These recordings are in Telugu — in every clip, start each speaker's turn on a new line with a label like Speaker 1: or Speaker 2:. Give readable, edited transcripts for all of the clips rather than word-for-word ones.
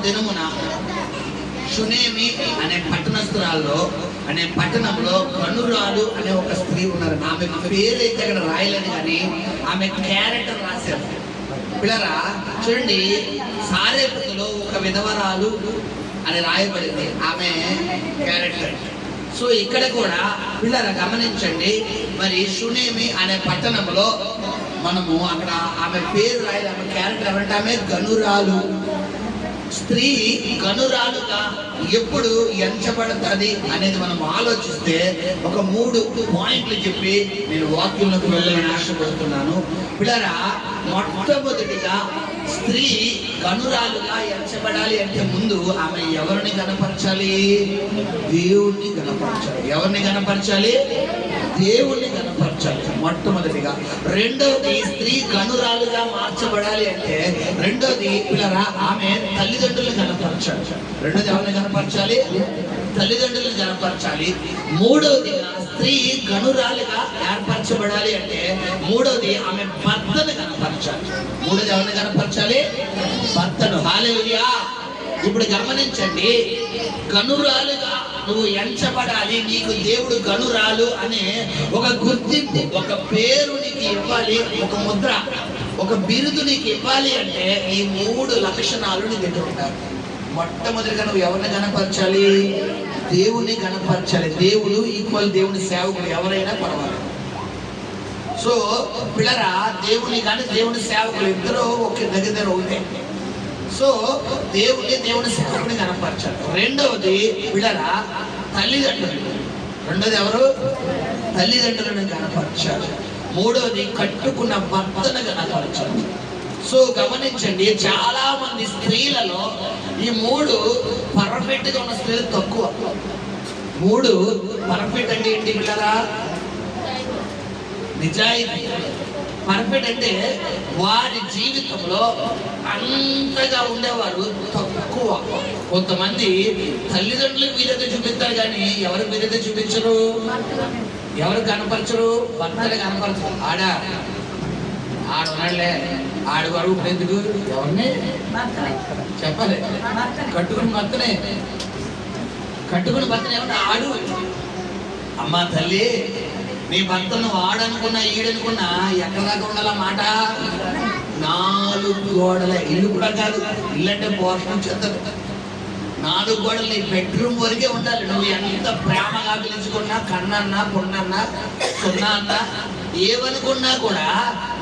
Speaker 1: దినమున షునేమి అనే పట్టణంలో కనురాలు అనే ఒక స్త్రీ ఉన్నారు. ఆమె పేరైతే అక్కడ రాయలేదు, కానీ ఆమె క్యారెక్టర్ రాశారు. పిల్లరా చూడండి, సారేపతిలో ఒక విధవరాలు అని రాయబడింది ఆమె క్యారెక్టర్. సో ఇక్కడ కూడా పిల్లరా గమనించండి, మరి షునేమి అనే పట్టణంలో మనము అక్కడ ఆమె పేరు రాయాలి. ఆమె క్యారెక్టర్ ఏమంటే ఆమె గనురాలు స్త్రీ. గనురాలుగా ఎప్పుడు ఎంచబడుతుంది అనేది మనం ఆలోచిస్తే ఒక 3 పాయింట్లు చెప్పి నేను వాక్యంలోకి వెళ్ళాలని ఆశపడుతున్నాను. పిల్లరా, మొట్టమొదటిగా స్త్రీ గనురాలుగా ఎంచబడాలి అంటే ముందు ఆమె ఎవరిని గణపరచాలి? దేవుణ్ణి గణపరచాలి. ఎవరిని గణపరచాలి? దేవుణ్ణి గణపరచాలి మొట్టమొదటిగా. రెండవది, స్త్రీ గనురాలుగా మార్చబడాలి అంటే రెండోది పిల్లరా ఆమె తల్లిదండ్రులను గణపరచాలి. రెండోది ఎవరిని గణపరచాలి? తల్లిదండ్రులను గణపరచాలి. మూడవదిగా స్త్రీ గనురాలుగా ఏర్పరచబడాలి అంటే మూడవది ఆమె భర్తను గణపరచాలి. మూడోది ఎవరిని గణపరచాలి? భర్తను. హల్లెలూయా. ఇప్పుడు గమనించండి, గనురాలుగా నువ్వు ఎంచబడాలి, నీకు దేవుడు గనురాలు అనే ఒక గుర్తింపు, ఒక పేరు నీకు ఇవ్వాలి, ఒక ముద్ర, ఒక బిరుదు నీకు ఇవ్వాలి అంటే ఈ 3 లక్షణాలు నీ దగ్గర ఉండాలి. మొట్టమొదటిగా నువ్వు ఎవరిని గణపరచాలి? దేవుని గణపరచాలి. దేవుడు ఈక్వల్ దేవుని సేవకుడు ఎవరైనా పర్వాలేదు. సో పిల్లరా, దేవుని కానీ దేవుని సేవకులు ఇద్దరు ఒకే దగ్గర ఉంటే, సో దేవుని సేవకుని గణపరచాలి. రెండవది పిల్లరా తల్లిదండ్రులు. రెండోది ఎవరు? తల్లిదండ్రులను గణపరచాలి. మూడవది కట్టుకున్న భర్తను గణపరచాలి. సో గమనించండి, చాలా మంది స్త్రీలలో ఈ 3 పర్ఫెక్ట్ గా ఉన్న స్త్రీలు తక్కువ. 3 పర్ఫెక్ట్ అంటే ఏంటి పిల్లరా? నిజాయితీ. పర్ఫెక్ట్ అంటే వారి జీవితంలో అంతగా ఉండేవారు తక్కువ. కొంతమంది తల్లిదండ్రులకు వీరత చూపిస్తారు, కానీ ఎవరికి వీరత చూపించరు? ఎవరు కనపరచరు? భర్తలు కనపరచరు. ఆడున్నాడులే, ఆడి వరకు ఎందుకు? ఎవరిని చెప్పాలి? కట్టుకుని భర్తనే ఏమన్నా ఆడు. అమ్మా తల్లి, నీ భర్తను ఆడనుకున్నా ఈడనుకున్నా ఎక్కడ దాకా ఉండాలా మాట? 4 గోడల ఇల్లు కూడా కాదు. ఇల్లు అంటే పోషణ చెందదు. 4 గోడలు నీ బెడ్రూమ్ వరకే ఉండాలి. నువ్వు ఎంత ప్రేమగా పిలుచుకున్నా, కన్నన్నా, పొన్నన్నా, సున్నా అన్నా, ఏమనుకున్నా కూడా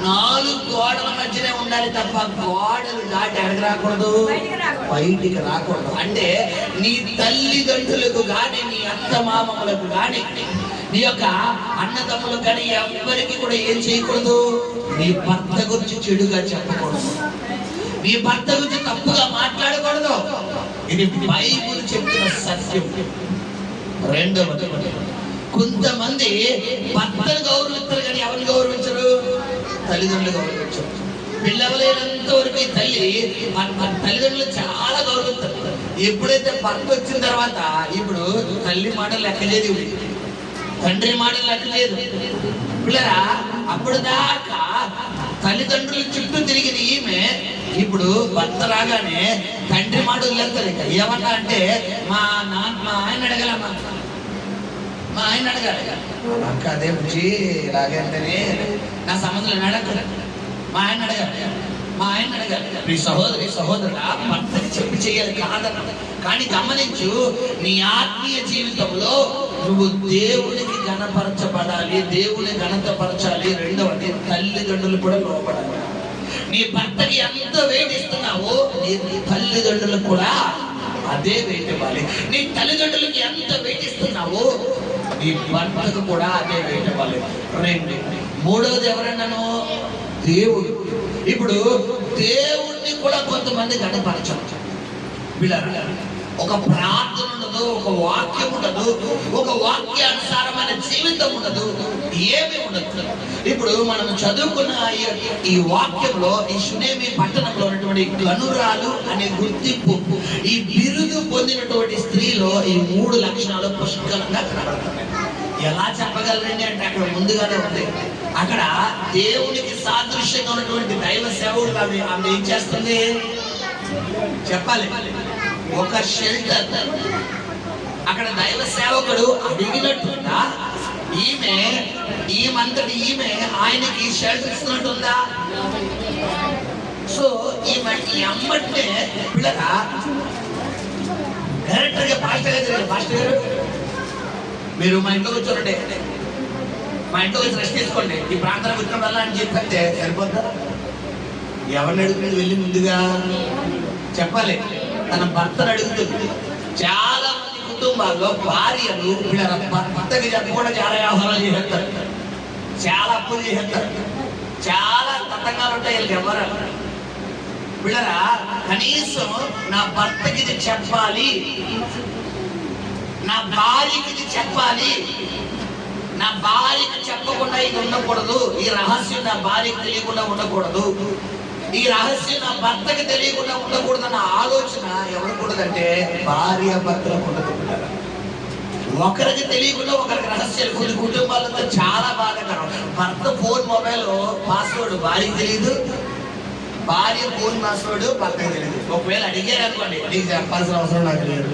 Speaker 1: 4 గోడల మధ్యనే ఉండాలి తప్ప గోడలు దాటి ఎక్కడికి రాకూడదు, బయటికి రాకూడదు. అంటే నీ తల్లిదండ్రులకు కానీ, నీ అత్త మామములకు కానీ, నీ యొక్క అన్నదమ్ములకు కానీ ఎవరికి కూడా ఏం చేయకూడదు? నీ భర్త గురించి చెడుగా చెప్పకూడదు, నీ భర్త గురించి తప్పుగా మాట్లాడకూడదు. ఇది బైబిల్ చెప్తున్న సత్యం. రెండవది, కొంతమంది భర్తను గౌరవిస్తారు కానీ ఎవరిని గౌరవించరు? తల్లిదండ్రులు గౌరవించరు. పిల్లవలేనంత వరకు తల్లిదండ్రులు చాలా గౌరవిస్తారు. ఎప్పుడైతే భర్త వచ్చిన తర్వాత ఇప్పుడు తల్లి మాటలు లెక్కలేదు, తండ్రి మాటలు లెక్కలేదు. పిల్లరా, అప్పుడు దాకా తల్లిదండ్రుల చుట్టూ తిరిగిన ఈమె ఇప్పుడు భర్త రాగానే తండ్రి మాటలు వెళ్తారు. ఏమన్నా అంటే మా ఆయన అడగలమ్మా, మా ఆయన అడగాలి, అక్క అదే బుజ్జి ఇలాగంటేనే నా సంబంధం అడగదు. మా ఆయన అడగాలి, నీ సహోదరుడా భర్తకి చెప్పి చేయాలి కాదన్న. కానీ గమనించు, నీ ఆత్మీయ జీవితంలో నువ్వు దేవునికి గణపరచబడాలి, దేవుని ఘనతపరచాలి. రెండవది, తల్లిదండ్రులు కూడా లోపడాలి. నీ భర్తకి ఎంత వేధిస్తున్నావో నీ తల్లిదండ్రులకు కూడా అదే వెయిట్ ఇవ్వాలి. నీ తల్లిదండ్రులకి ఎంత వెయిట్ ఇస్తున్నావో నీ భర్తకు కూడా అదే వెయిట్ ఇవ్వాలి. మూడవది ఎవరన్నాను? దేవుడు. ఇప్పుడు దేవుణ్ణి కూడా కొంతమంది గణపరచాలి. ఒక ప్రార్థన ఉండదు, ఒక వాక్యం ఉండదు, ఒక వాక్యానుసారమైన జీవితం ఉండదు, ఏమీ ఉండదు. ఇప్పుడు మనం చదువుకున్న ఈ వాక్యంలో ఈ షునేమి పట్టణంలో ఉన్నటువంటి గనురాలు అనే గుర్తింపు, ఈ బిరుదు పొందినటువంటి స్త్రీలో ఈ 3 లక్షణాలు పుష్కలంగా కనబడుతున్నాయి. ఎలా చెప్పగలరండి అంటే అక్కడ ముందుగానే ఉంది. అక్కడ దేవునికి సాదృశ్యంగా ఉన్నటువంటి దైవ సేవకుడు ఆమె ఏం చేస్తుంది? చెప్పాలి, ఒక షెల్టర్. అక్కడ దైవ సేవకుడు అడిగినట్టుందా? ఈమె ఆయనకి షెల్టర్ ఇస్తున్నట్టుందా? సో ఈ అమ్మటే పిల్లగా డైరెక్టర్ గా పాస్టర్ గారు మీరు మా ఇంట్లోకి వచ్చారండి, మా ఇంట్లో వచ్చి రెస్ట్ తీసుకోండి, ఈ ప్రాంతానికి వచ్చిన వల్ల అని చెప్పంటే సరిపోతా? ఎవరిని అడుగుతుంది? వెళ్ళి ముందుగా చెప్పాలి, తన భర్తను అడుగుతుంది. చాలా మంది కుటుంబాల్లో భార్యలు వీళ్ళ భర్తకి చెప్పి కూడా చాలా వ్యవహారాలు చేసేస్తారు, చాలా అప్పులు చేసేస్తారు, చాలా తతంగాలు ఉంటాయి వీళ్ళకి. ఎవరు వీళ్ళరా కనీసం నా భర్తకి ఇది చెప్పాలి, నా భార్యకి ఇది చెప్పాలి, నా భార్యకి చెప్పకుండా ఇది ఉండకూడదు, ఈ రహస్యం నా భార్యకి తెలియకుండా ఉండకూడదు, ఈ రహస్యం నా భర్తకి తెలియకుండా ఉండకూడదు అన్న ఆలోచన ఎవరు కూడదంటే భార్య భర్తలకు ఉండదు. ఒకరికి తెలియకుండా ఒకరికి రహస్యాలు. కొన్ని కుటుంబాలతో చాలా బాధాకరం. భర్త ఫోన్ మొబైల్ పాస్వర్డ్ భార్యకి తెలియదు, భార్య ఫోన్ పాస్వర్డ్ భర్తకి తెలియదు. ఒకవేళ అడిగారు అనుకోండి, నీకు చెప్పాల్సిన అవసరం నాకు లేదు,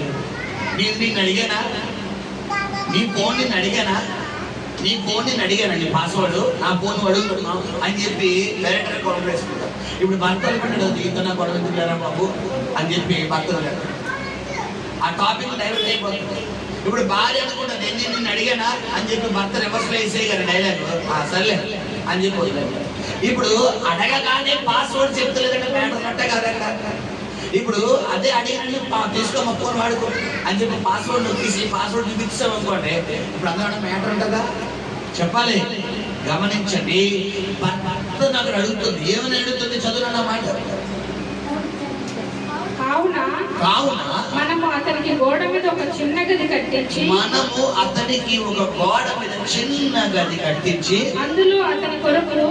Speaker 1: నిన్ను అడిగానా, నీ ఫోన్ నిన్ను అడిగానా, నీ ఫోన్ నేను అడిగాను, నీ పాస్వర్డ్ నా ఫోన్ అడుగుతున్నావు అని చెప్పి డైరెక్టర్ గొడవ వేసుకుంటారు. ఇప్పుడు భర్త అనుకుంటాడు, దీంతో నా గొడవ ఎందుకులేరా బాబు అని చెప్పి భర్తలు ఆ టాపిక్ డైవర్ట్ అయిపోతుంది. ఇప్పుడు భార్య అనుకుంటాను, నేను నిన్ను అడిగానా అని చెప్పి భర్త రివర్స్ వేసేయగారు డైలాగ్, సర్లే అని చెప్పి. ఇప్పుడు అడగగానే పాస్వర్డ్ చెప్తలేదంటే మ్యాటర్ నట్ట కాదంట. ఇప్పుడు అదే అడిగిన తీసుకో ఫోన్ వాడుకో అని చెప్పి పాస్వర్డ్ నొక్కేసి పాస్వర్డ్ చూపించాం అనుకోండి, ఇప్పుడు అందులో మ్యాటర్ ఉంటుందా? చెప్పాలి, గమనించండి. భర్త నాకు అడుగుతుంది, ఏమని అడుగుతుంది? చదువునన్న మాట. కావున
Speaker 2: మనము అతనికి గోడ మీద ఒక చిన్న గది కట్టించి అందులో అతని కొరకును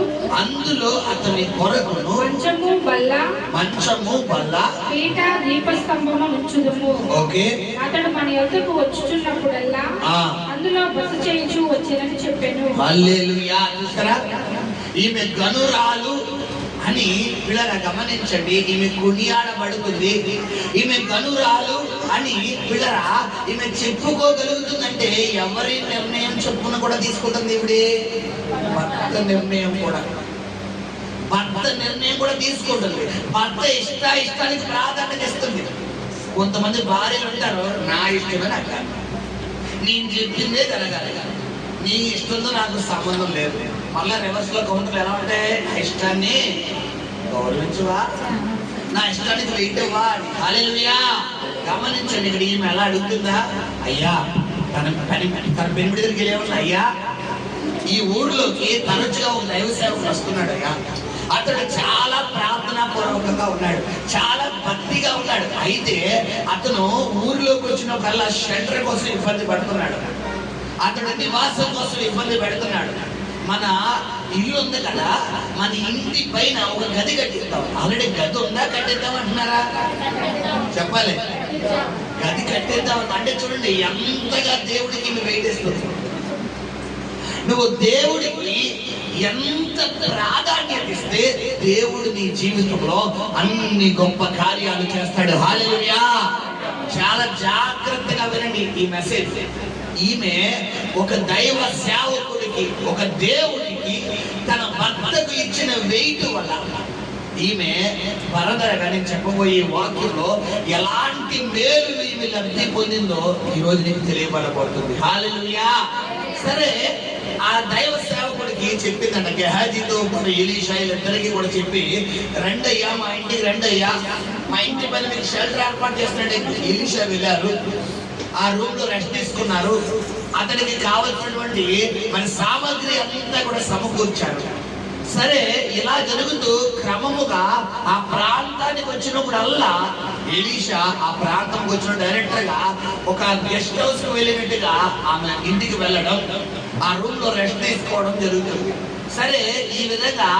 Speaker 1: మంచము బల్ల
Speaker 2: పీట దీపస్తంభము ఉంచుదుము.
Speaker 1: ఓకే,
Speaker 2: అతడు మన యొద్దకు వచ్చుచున్నప్పుడల్లా అందులో బస చేయించు వచ్చినని చెప్పాను.
Speaker 1: హల్లెలూయా. చూసారా, ఈమె గనురాలు అని పిల్లల గమనించండి. ఈమె కొనియాడబడుతుంది, ఈమె గనురాలు అని పిల్లరా ఈమె చెప్పుకోగలుగుతుందంటే ఎవరి నిర్ణయం చెప్పున కూడా తీసుకుంటుంది. ఇవిడే భర్త నిర్ణయం కూడా తీసుకుంటుంది. భర్త ఇష్టానికి ప్రాధాన్యత ఇస్తుంది. కొంతమంది భార్యలు ఉంటారు, నా ఇష్టమే నాకు, నేను చెప్పిందే జరగాలి, నీ ఇష్టంతో నాకు సంబంధం లేదు. మళ్ళా రివర్స్ లో కౌంటర్ ఎలా ఉంటే, నా ఇష్టాన్ని గౌరవించువా, నా ఇష్టానికి వెయిట్ ఇవ్వా. హల్లెలూయా. గమనించండి, ఇక్కడ ఈమె ఎలా అడుగుతుందా? అయ్యా, తన పెనిమిడి దగ్గరికి వెళ్ళేవాళ్ళు, అయ్యా ఈ ఊర్లోకి తరచుగా ఒక దైవ సేవకుడు వస్తున్నాడు అయ్యా, అతడు చాలా ప్రార్థనా పూర్వకంగా ఉన్నాడు, చాలా భక్తిగా ఉన్నాడు. అయితే అతను ఊరిలోకి వచ్చినప్పుడల్లా షెల్టర్ కోసం ఇబ్బంది పడుతున్నాడు, అతడు నివాసం కోసం ఇబ్బంది పెడుతున్నాడు. మన ఇల్లు ఉంది కదా, మన ఇంటి పైన ఒక గది కట్టిస్తాం. ఆల్రెడీ గది ఉందా, కట్టిద్దాం అంటున్నారా? చెప్పాలి, గది కట్టిద్దాం అంటే చూడండి ఎంతగా దేవుడికి వెయిట్ ఇస్తుంది. నువ్వు దేవుడికి ఎంత ప్రాధాన్యత ఇస్తే దేవుడు నీ జీవితంలో అన్ని గొప్ప కార్యాలు చేస్తాడు. హల్లెలూయా. చాలా జాగ్రత్తగా వినండి ఈ మెసేజ్. ఈమె ఒక దైవ సేవకుడికి, ఒక దేవుడికి తన భర్తకు ఇచ్చిన వెయిట్ వల్ల ఈమె పరదరగా నేను చెప్పబోయే వాక్యంలో ఎలాంటి మేలు ఈమె లబ్ధి పొందిందో ఈ రోజు నీకు తెలియబడబడుతుంది. హల్లెలూయా. సరే, ఆ దైవ సేవకుడికి చెప్పిందంట, గెహాజీతో ఎలీషా ఇద్దరికి కూడా చెప్పి, రండయ్యా మా ఇంటికి రండయ్యా, మా ఇంటి పైన మీకు షెల్టర్ ఏర్పాటు చేస్తున్నట్టు. ఎలీషా వెళ్ళారు, ఆ రూమ్ లో రెస్ట్ తీసుకున్నారు. అతనికి కావలసినటువంటి మన సామాగ్రి అంతా కూడా సమకూర్చారు. సరే, ఇలా జరుగుతూ క్రమముగా ఆ ప్రాంతానికి వచ్చినప్పుడల్లా ఎలీషా ఆ ప్రాంతంకి వచ్చిన డైరెక్టర్ గా ఒక గెస్ట్ హౌస్ కు వెళ్ళినట్టుగా ఆమె ఇంటికి వెళ్ళడం, ఆ రూమ్ లో రెస్ట్ తీసుకోవడం జరుగుతుంది. సరే, ఈ విధంగా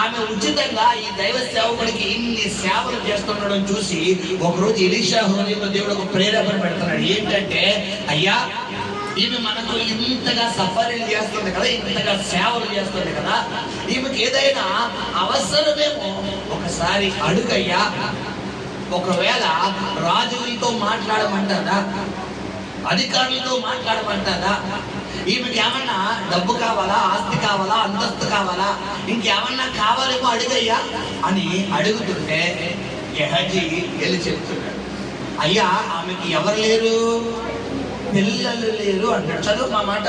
Speaker 1: ఆమె ఉచితంగా ఈ దైవ సేవకుడికి ఇన్ని సేవలు చేస్తుండడం చూసి ఒకరోజు ఎలీషా హృదయంలో దేవుడు ఒక ప్రేరేపణ పెడుతున్నాడు. ఏంటంటే, అయ్యా ఈమె మనకు ఇంతగా సఫరీలు చేస్తుంది కదా, ఇంతగా సేవలు చేస్తుంది కదా, ఈమెకి ఏదైనా అవసరమేమో ఒకసారి అడుగయ్యా, ఒకవేళ రాజులతో మాట్లాడమంటారా, అధికారులతో మాట్లాడమంటారా? ఈమెకి ఏమన్నా డబ్బు కావాలా, ఆస్తి కావాలా, అంతస్తు కావాలా, ఇంకేమన్నా కావాలేమో అడిగయ్యా అని అడుగుతుంటే గెహజీ వెళ్ళి చెప్తున్నాడు, అయ్యా ఆమెకి ఎవరు లేరు, పిల్లలు లేరు అన్నాడు. చదువు మా మాట.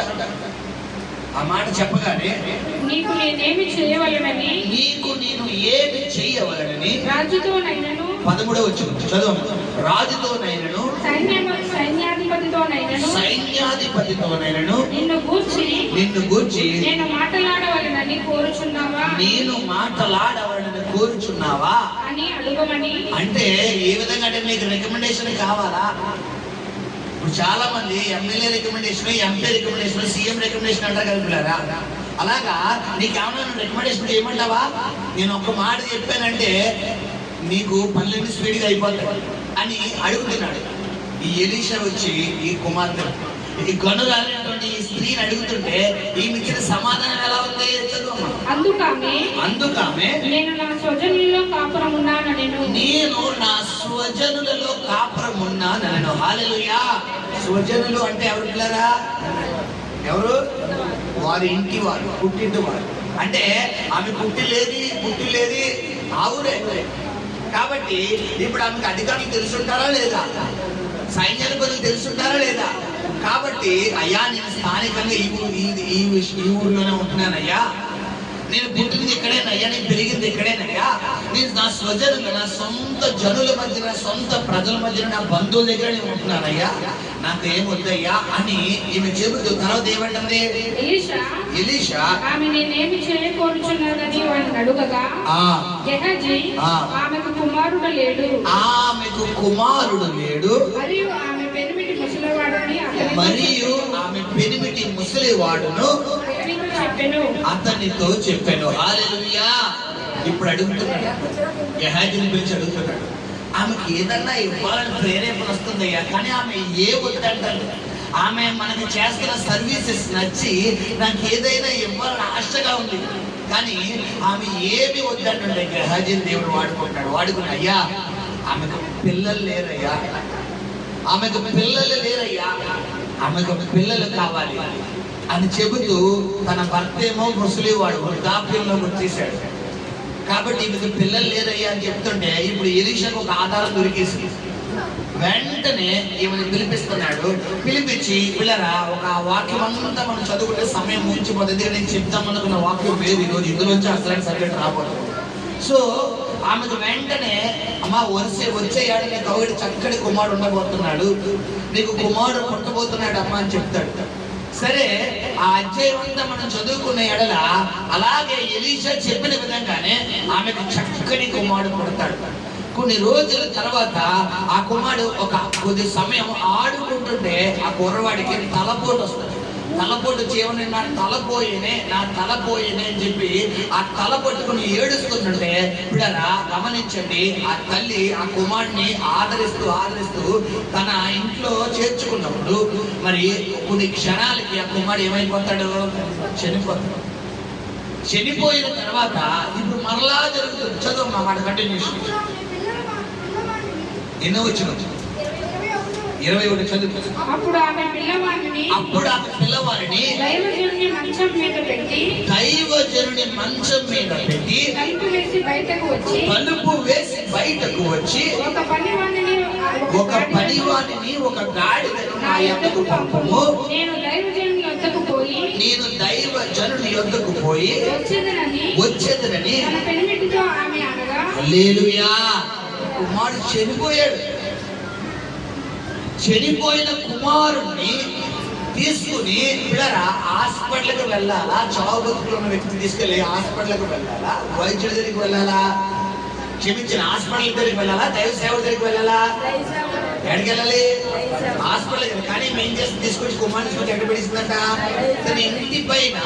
Speaker 1: ఆ మాట చెప్పగానే
Speaker 2: నీకు నేనేమి చేయవలెనని,
Speaker 1: నీకు నేను ఏమి చేయవలనని
Speaker 2: రాజుతోనైనను,
Speaker 1: 13వ వచనం చదువు, రాజుతోనైనను సైన్యాధిపతితోనైనను
Speaker 2: నిన్ను గూర్చి
Speaker 1: నేను
Speaker 2: మాట్లాడవలెనని
Speaker 1: కోరుచున్నావా
Speaker 2: అని అడుగమని.
Speaker 1: అంటే ఏ విధంగా అంటే నీకు రికమెండేషన్ కావాలా? ఇప్పుడు చాలా మంది MLA recommendation, MP recommendation, CM recommendation అంటారు కదా. అలాగా నీకేమన్నా రికమెండేషన్ చేయమంటావా? నేను ఒక మాట చెప్పానంటే నీకు పనులన్నీ స్పీడ్గా అయిపోతాయి అని అడుగుతున్నాడు. ఈ ఎలీషా వచ్చి ఈ కుమార్తె, ఈ గనురాలైనటువంటి ఈ స్త్రీని అడుగుతుంటే ఈమె ఇచ్చిన సమాధానం ఎలా ఉంది? అందుకామె
Speaker 2: నేను నా స్వజనులలో కాపురం ఉన్నానను.
Speaker 1: హల్లెలూయా. స్వజనులు అంటే ఎవరు పిల్లరా? ఎవరు? వారి ఇంటి వారు, పుట్టింటి వారు. అంటే ఆమె పుట్టి లేది ఆ ఊరే. కాబట్టి ఇప్పుడు ఆమెకు అధికారులు తెలుసుంటారా లేదా, సైన్యాధిపతులు తెలుసుంటారా లేదా? కాబట్టి అయ్యా నేను స్థానికంగా ఈ ఊరిలోనే ఉంటున్నానయ్యా, నేను పుట్టింది ఇక్కడేనయ్యా, నేను పెరిగింది ఇక్కడేనయ్యా, నేను నా స్వజనులు, నా సొంత జనుల మధ్య, నా సొంత ప్రజల మధ్య, నా బంధువుల దగ్గర నేను ఉంటున్నానయ్యా, నాకు ఏం వద్దయ్యా అని ఈమె చెబుతూ తర్వాత ఏమంటుంది? ఎలీషా
Speaker 2: ఆమె నేనేమి చేయకోరుచున్నానని వాడిని అడుగగా గెహజీ ఆమెకు కుమారుడు లేడు మరియు ఆమె పెనిమిటి ముసలివాడును
Speaker 1: అతనితో చెప్పాను. హల్లెలూయా. ఇప్పుడు అడుగుతున్నాడు, గెహజీని పిలిచి అడుగుతున్నాడు, ఆమెకి ఏదన్నా ఇవ్వాలని ప్రేరేపణ వస్తుందయ్యా, కానీ ఆమె ఏ వద్దంటారు? ఆమె మనకి చేస్తున్న సర్వీసెస్ నచ్చి నాకు ఏదైనా ఇవ్వాలని ఆశగా ఉంది, కానీ ఆమె ఏమి వద్దంటుండే గెహజీని దేవుడు వాడుకుని అయ్యా ఆమెకు పిల్లలు లేరయ్యా, ఆమెకు పిల్లలు కావాలి అని చెబుతూ తన భర్త ఏమో ముసలివాడు, వృద్ధాప్యంలో వచ్చేసాడు. కాబట్టి ఈమెకు పిల్లలు లేరయ్యా అని చెప్తుంటే ఇప్పుడు ఎలీషాకు ఒక ఆధారం దొరికేసి వెంటనే ఈమెను పిలిపిస్తున్నాడు. పిలిపించి పిల్లరా ఒక వాక్యం అంతా మనం చదువుకుంటే సమయం ముంచిపోతుంది. నేను చెప్తామనుకున్న వాక్యం వేరు, ఈరోజు ఇందులోంచి అసలు సబ్జెక్ట్ రాబోతుంది. సో ఆమెకు వెంటనే అమ్మ వచ్చే ఏడాది నీకు ఒకటి చక్కటి కుమారుడు ఉండబోతున్నాడు, నీకు కుమారుడు పుట్టబోతున్నాడు అమ్మ అని చెప్తాడు. సరే ఆ అధ్యాయం అంతా మనం చదువుకున్న ఎడల అలాగే ఎలీషా చెప్పిన విధంగానే ఆమెకు చక్కని కుమారుడు పుడతాడు. కొన్ని రోజుల తర్వాత ఆ కుమారుడు ఒక కొద్ది సమయం ఆడుకుంటుంటే ఆ కుర్రవాడికి తలపోటు వస్తుంది. తలపోటు చేయమని నా తలపోయేనే అని చెప్పి ఆ తల పట్టుకుని ఏడుస్తుంటే పిల్లరా గమనించండి, ఆ తల్లి ఆ కుమారుడిని ఆదరిస్తూ తన ఇంట్లో చేర్చుకున్నప్పుడు మరి కొన్ని క్షణాలకి ఆ కుమారుడు ఏమైపోతాడు? చనిపోయిన తర్వాత ఇప్పుడు మరలా జరుగుతుంది. చదువు మా మాట కంటిన్యూషన్. ఎన్నో వచ్చిన 21 చదువు.
Speaker 2: అప్పుడు ఆమె పిల్లవాడిని దైవజనుని మంచం మీద పెట్టి తలుపు వేసి బయటకు వచ్చి ఒక పనివాణిని ఒక గాడిదను నా యొద్దకు పంపుము, నేను దైవజనుని యొద్దకు పోయి వచ్చేదనని హల్లెలూయా. కుమారుడు చనిపోయిన కుమారుణ్ణి తీసుకుని పిల్లరా హాస్పిటల్కి వెళ్ళాలా? చావు బతుకులు ఉన్న వ్యక్తిని తీసుకెళ్ళి హాస్పిటల్కి వెళ్ళాలా? వైద్యుడి దగ్గరికి వెళ్ళాలా? క్షమించిన హాస్పిటల్ దగ్గరికి వెళ్ళాలా? దైవ సేవ దగ్గరికి వెళ్ళాలా? ఎక్కడికి వెళ్ళాలి? హాస్పిటల్. కానీ ఏం చేస్తుంది? తీసుకొచ్చి కుమారుని ఎక్కడ పెడిస్తుందంట? తన ఇంటి పైన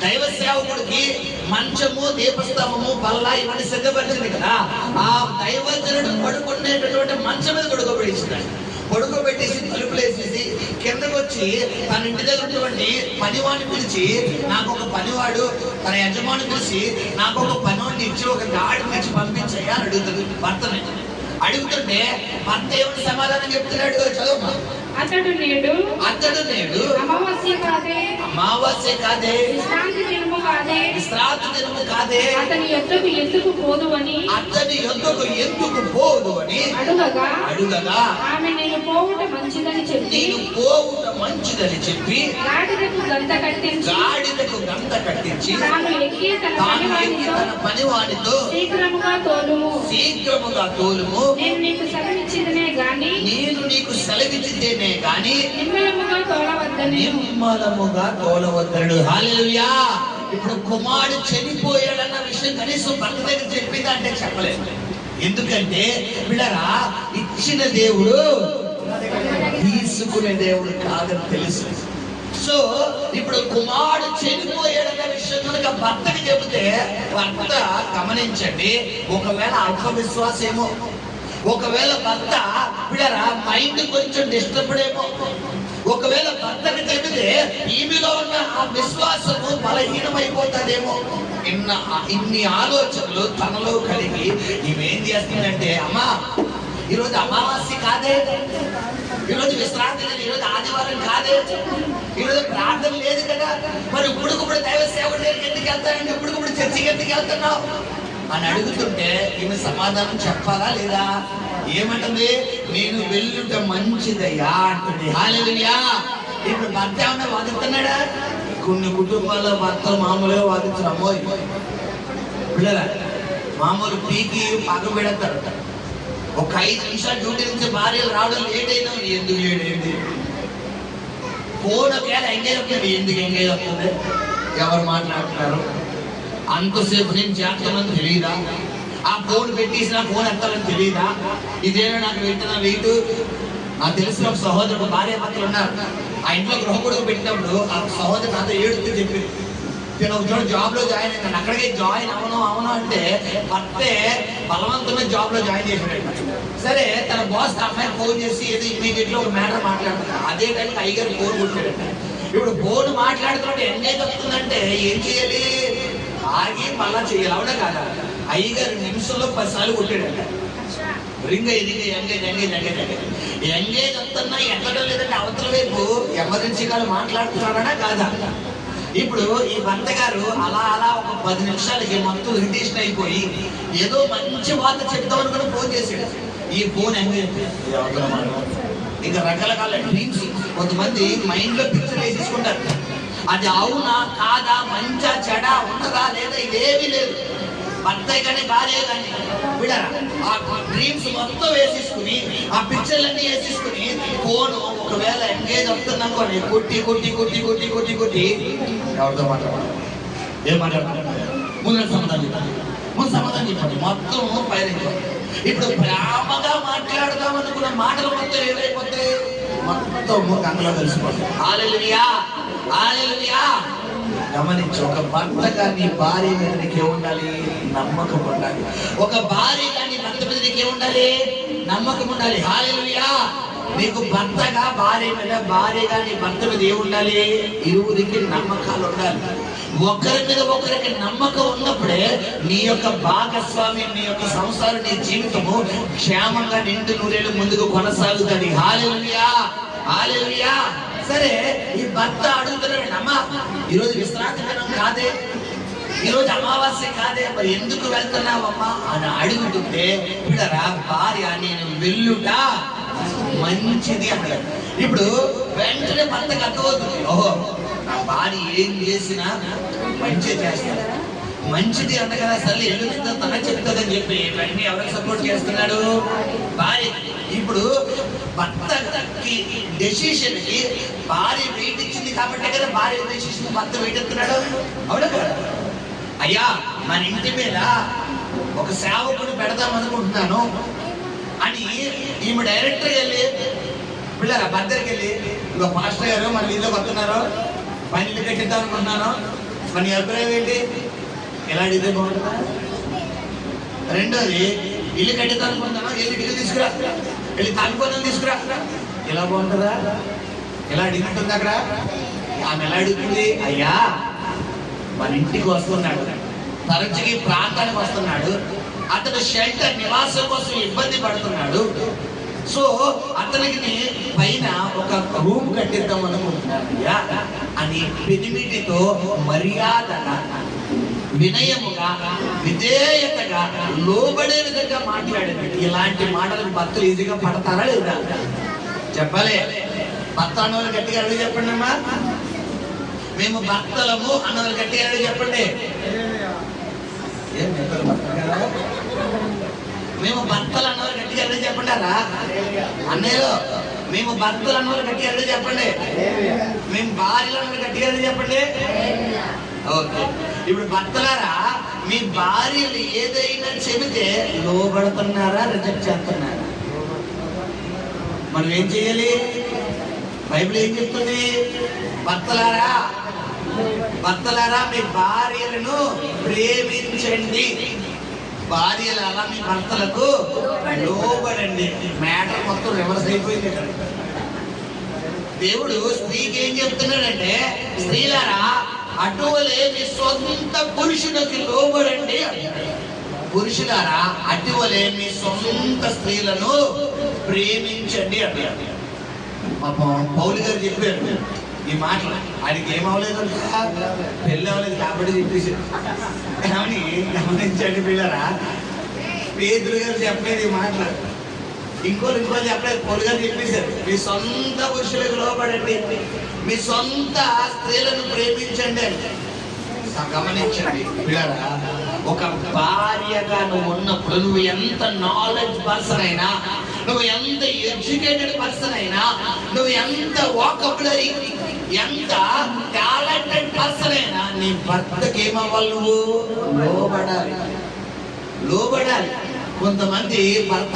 Speaker 2: దైవ సేవకుడికి మంచము, దీపస్తంభము, బల్ల ఇవన్నీ సిద్ధపరిచింది కదా. ఆ దైవజనుడు పడుకునేటటువంటి మంచం మీద పడుకోబెట్టేసి తలుపులేసేసి కిందకు వచ్చి తన ఇంటి దగ్గర ఉన్నటువంటి పనివాడిని పిలిచి నాకు ఒక పనివాడు, తన యజమాని పిలిచి నాకు ఒక పనివాడిని ఇచ్చి ఒక గాడిని ఇచ్చి పంపించయ్యా అని అడుగుతుంది భర్తని. అడుగుతుంటే భర్త ఏమిటి సమాధానం చెప్తున్నాడు? చదువు.
Speaker 3: అతడు నేడు
Speaker 2: అమావాస్య కాదే,
Speaker 3: విశ్రాంతి దినము కాదే, అతని యొద్దకు ఎందుకు పోదు అని
Speaker 2: అడుగగా
Speaker 3: ఆమె నేను పోవుట మంచిదని చెప్పి గాడిదకు గంత కట్టించి తాను ఎక్కి తన పనివానితో శీఘ్రముగా తోలుము, నేను నీకు సెలవిచ్చితేనే గాని నిమ్మలముగా తోలవద్దను. హల్లెలూయా. ఇప్పుడు కుమారుడు చనిపోయాడన్న విషయం కనీసం భర్త దగ్గర చెప్పిందా అంటే చెప్పలేదు. ఎందుకంటే బిడ్డరా, ఇచ్చిన దేవుడు తీసుకునే దేవుడు కాదని తెలుసు. సో ఇప్పుడు కుమారుడు చనిపోయాడన్న విషయం కనుక భర్తకి చెబితే భర్త గమనించండి, ఒకవేళ అల్ప విశ్వాసేమో, ఒకవేళ భర్త బిడ్డరా మైండ్ కొంచెం డిస్టర్బ్డ్ ఏమో, ఒకవేళ భర్తకి చెబితే ఈమెలో ఉన్న ఆ విశ్వాసము బలహీనమైపోతుందేమో. ఇన్ని ఆలోచనలు తనలో కలిగి ఈమెం చేస్తుందంటే, అమ్మా ఈరోజు అమావాస్య కాదే, ఈరోజు విశ్రాంతి లేదు, ఈరోజు ఆదివారం కాదే, ఈరోజు ప్రార్థన లేదు కదా, మరి ఇప్పుడు దైవ సేవకుడి దగ్గరికి ఎందుకు వెళ్తానండి, ఇప్పుడు చర్చికి ఎందుకు వెళ్తున్నావు అని అడుగుతుంటే ఈమె సమాధానం చెప్పాలా లేదా? ఏమంటుంది? నేను వెళ్ళుట మంచిదయ్యా అంటుంది. హల్లెలూయా. ఇప్పుడు భర్త ఏమన్నా వాదిస్తున్నాడా? కొన్ని కుటుంబాల్లో భర్త మామూలుగా వాదించడమ్మో పిల్లల మామూలు పీకి పగ పెడతారు. ఒక 5 నిమిషాలు డ్యూటీ నుంచి భార్యలు రావడం లేట్ అయినా ఎందుకు లేట్ అయింది, ఫోన్ ఒకవేళ ఎంగేజ్ అవుతుంది, ఎందుకు ఎంగేజ్ అవుతుంది, ఎవరు మాట్లాడుతున్నారు, అంతసేపు నేను చేస్తానని తెలియదా, ఆ ఫోన్ పెట్టేసిన ఫోన్ ఎత్తాలని తెలియదా, ఇదేనా నాకు వెళ్తున్నా వెయిట్. నాకు తెలిసిన ఒక సహోదరుడు భార్య భర్తలు ఉన్నారు, ఆ ఇంట్లో గృహకుడుకు పెట్టినప్పుడు ఆ సహోదరు నాతో ఏడుస్తూ చెప్పింది, నేను ఒక చోట జాబ్ లో జాయిన్ అయ్యాను, అక్కడికి జాయిన్ అవును అంటే భర్తే బలవంతమైన జాబ్ లో జాయిన్ చేసాడు. సరే తన బాస్ అమ్మాయి ఫోన్ చేసి ఏదో ఇమీడియట్ లో ఒక మ్యాటర్ మాట్లాడుతున్నారు, అదే టైంకి అయ్యగారు ఫోన్ కొట్టాడు. ఇప్పుడు ఫోన్ మాట్లాడుతుంటే ఎంగేజ్ అవుతుందంటే ఏం చేయాలి, ఆగి మళ్ళా చేయాలి, అవునా కాదా? అయ్యగారు నిమిషంలో 10 సార్లు కొట్టాడంట. రింగ్ ఎంగేజ్ అవుతున్నా ఎక్కడం లేదంటే అవతల వైపు ఎమర్జెన్సీ కాదు మాట్లాడుతున్నాడా కాదా? ఇప్పుడు ఈ భర్త గారు అలా ఒక 10 నిమిషాలకి మొత్తం ఇరిటేషన్ అయిపోయి ఏదో మంచి వార్త చెప్తాం అనుకుని ఫోన్ చేశాడు. ఈ ఫోన్ ఎంగేజ్ ఇంకా రకరకాల డ్రీమ్స్, కొంతమంది మైండ్ లో పిక్చర్ వేసేసుకుంటారు, అది అవునా కాదా, మంచా చెడా ఉన్నదా లేదా, ఇదేమీ లేదు. భర్త కానీ భార్య కానీ విడరా ఆ డ్రీమ్స్ మొత్తం వేసేసుకుని ఆ పిక్చర్లన్నీ వేసేసుకుని ఫోన్ ఒకవేళ ఎంగేజ్ అవుతుందనుకోండి కొట్టి ఎవరితో మాట్లాడాలి, ఏం మాట్లాడతారు, ముందు సమాధానం చెప్పండి, మొత్తం పైరైపోతుంది. ఇప్పుడు ప్రేమగా మాట్లాడదాం అనుకున్న మాటలు మొత్తం ఏమైపోతాయి, మొత్తం గంగలో కలిసిపోతాయి. హల్లెలూయా. గమనించు, ఒక భర్త కానీ భార్య మీద నీకే ఉండాలి, నమ్మకం ఉండాలి. ఒక భార్య కానీ భర్త మీద నీకే ఉండాలి, నమ్మకం ఉండాలి. హల్లెలూయా. నీకు భర్తగా భార్య మీద, భార్య కానీ భర్త మీద ఏముండాలి, ఇరువురికి నమ్మకాలు ఉండాలి. ఒకరి మీద ఒకరికి నమ్మకం ఉన్నప్పుడే నీ యొక్క భాగస్వామ్యం, నీ యొక్క సంసారం, నీ జీవితము క్షేమంగా నిండు నూరేళ్ళు ముందుకు కొనసాగుతుంది. హల్లెలూయా. సరే ఈ భర్త అడుగుతున్నాడు, అమ్మా ఈరోజు విశ్రాంతి దినం కాదే, ఈరోజు అమావాస్య కాదే, మరి ఎందుకు వెళ్తున్నావమ్మా అని అడుగుతుంటే బిడ్డరా భార్య నేను వెళ్ళుట మంచిది అన్నాడు. ఇప్పుడు వెంటనే భర్తకు అర్థమవుతుంది, ఓహో నా భార్య ఏం చేసినా మంచి చేస్తాడు, మంచిది అంట కదా, సర్లే ఎందుకు తన చెప్తుందని చెప్పి వెంటనే ఎవరికి సపోర్ట్ చేస్తున్నాడు, భార్య. ఇప్పుడు భర్తకి డెసిషన్ కి భార్య వెయిట్ ఇచ్చింది కాబట్టి కదా భార్య డెసిషన్ భర్త వెయిట్ ఎత్తున్నాడు, అవునా కదా? అయ్యా మన ఇంటి మీద ఒక సేవకుడు పెడదాం అనుకుంటున్నాను అని ఈమె డైరెక్టర్ వెళ్ళి పిల్లల భర్తకి వెళ్ళి, ఇగో పాస్టర్ గారు మన ఇల్లు వస్తున్నారు, మన ఇల్లు కట్టిద్దాం అనుకుంటున్నాను, మన అభిప్రాయం ఏంటి, ఎలా అడిగితే బాగుంటుందా? రెండోది ఇల్లు కట్టిద్దాం అనుకుంటున్నాను, వెళ్ళి ఇల్లు తీసుకురా, వెళ్ళి తాగిపోతాను తీసుకురా, ఎలా బాగుంటుందా? ఎలా అడిగినట్టుంది అక్కడ? ఆమె ఎలా అడుగుతుంది, అయ్యా మన ఇంటికి వస్తున్నాడు, తరచుకి ప్రాంతానికి వస్తున్నాడు, అతడు షెల్టర్ నివాసం కోసం ఇబ్బంది పడుతున్నాడు. సో అతనికి పైన ఒక రూమ్ కట్టిద్దాం అనుకుంటున్నానయ్యా అని పెనిమిటితో మర్యాదగా, వినయముగా, విధేయతగా, లోబడే విధంగా మాట్లాడింది. ఇలాంటి మాటలకు భర్తలు ఈజీగా పడతారా లేదా చెప్పాలి. భర్త అన్నవాళ్ళు గట్టిగా అడిగి చెప్పండి అమ్మా. మేము భర్తలము అన్నవాళ్ళు గట్టిగా అడిగి చెప్పండి. మేము భర్తలు అన్నవాళ్ళు గట్టిగా అడిగి చెప్పండారా అన్నయ్యలో. మేము భర్తలు అన్నవాళ్ళు గట్టిగా అడిగి చెప్పండి. మేము భార్యలు అన్నవాళ్ళు గట్టిగా అడిగి చెప్పండి. ఓకే, ఇప్పుడు భర్తలారా, మీ భార్యలు ఏదైనా చెబితే లోబడుతున్నారా, రిజెక్ట్ చేస్తున్నారా? మనం ఏం చేయాలి? బైబిల్ ఏం చెప్తుంది? భర్తలారా, భర్తలారా మీ భార్యలను ప్రేమించండి. భార్యలు అలా మీ భర్తలకు లోబడండి. మ్యాటర్ మొత్తం రివర్స్ అయిపోయింది ఇక్కడ. దేవుడు స్త్రీకి ఏం చెప్తున్నాడంటే, స్త్రీలారా అటువలే మీ సొంత పురుషునికి లోబడండి. పురుషులారా అటువలే మీ సొంత స్త్రీలను ప్రేమించండి అన్నాడు. పాపం పౌలు గారు చెప్పారు ఈ మాటలు. ఆయనకి ఏమవలేదు, పెళ్ళి అవ్వలేదు కాబట్టి చెప్పేసి. కానీ గమనించండి పిల్లరా, పేదరు గారు చెప్పలేదు ఈ మాటలు. ఇంకోళ్ళు చెప్పలేదు, పౌలు గారు చెప్పేశారు. మీ సొంత పురుషులకు లోబడండి, మీ సొంత స్త్రీలను ప్రేమించండి అని. గమనించండి పిల్లరా, ఒక భార్యగా నువ్వు ఉన్నప్పుడు నువ్వు ఎంత నాలెడ్జ్ పర్సన్ అయినా, నువ్వు ఎంత ఎడ్యుకేటెడ్ పర్సన్ అయినా, నువ్వు ఎంత వాకబులరీ, ఎంత టాలెంటెడ్ పర్సన్ అయినా, నీ భర్తకి ఏమవ్వాలి? నువ్వు లోబడాలి, లోబడాలి. కొంతమంది భర్త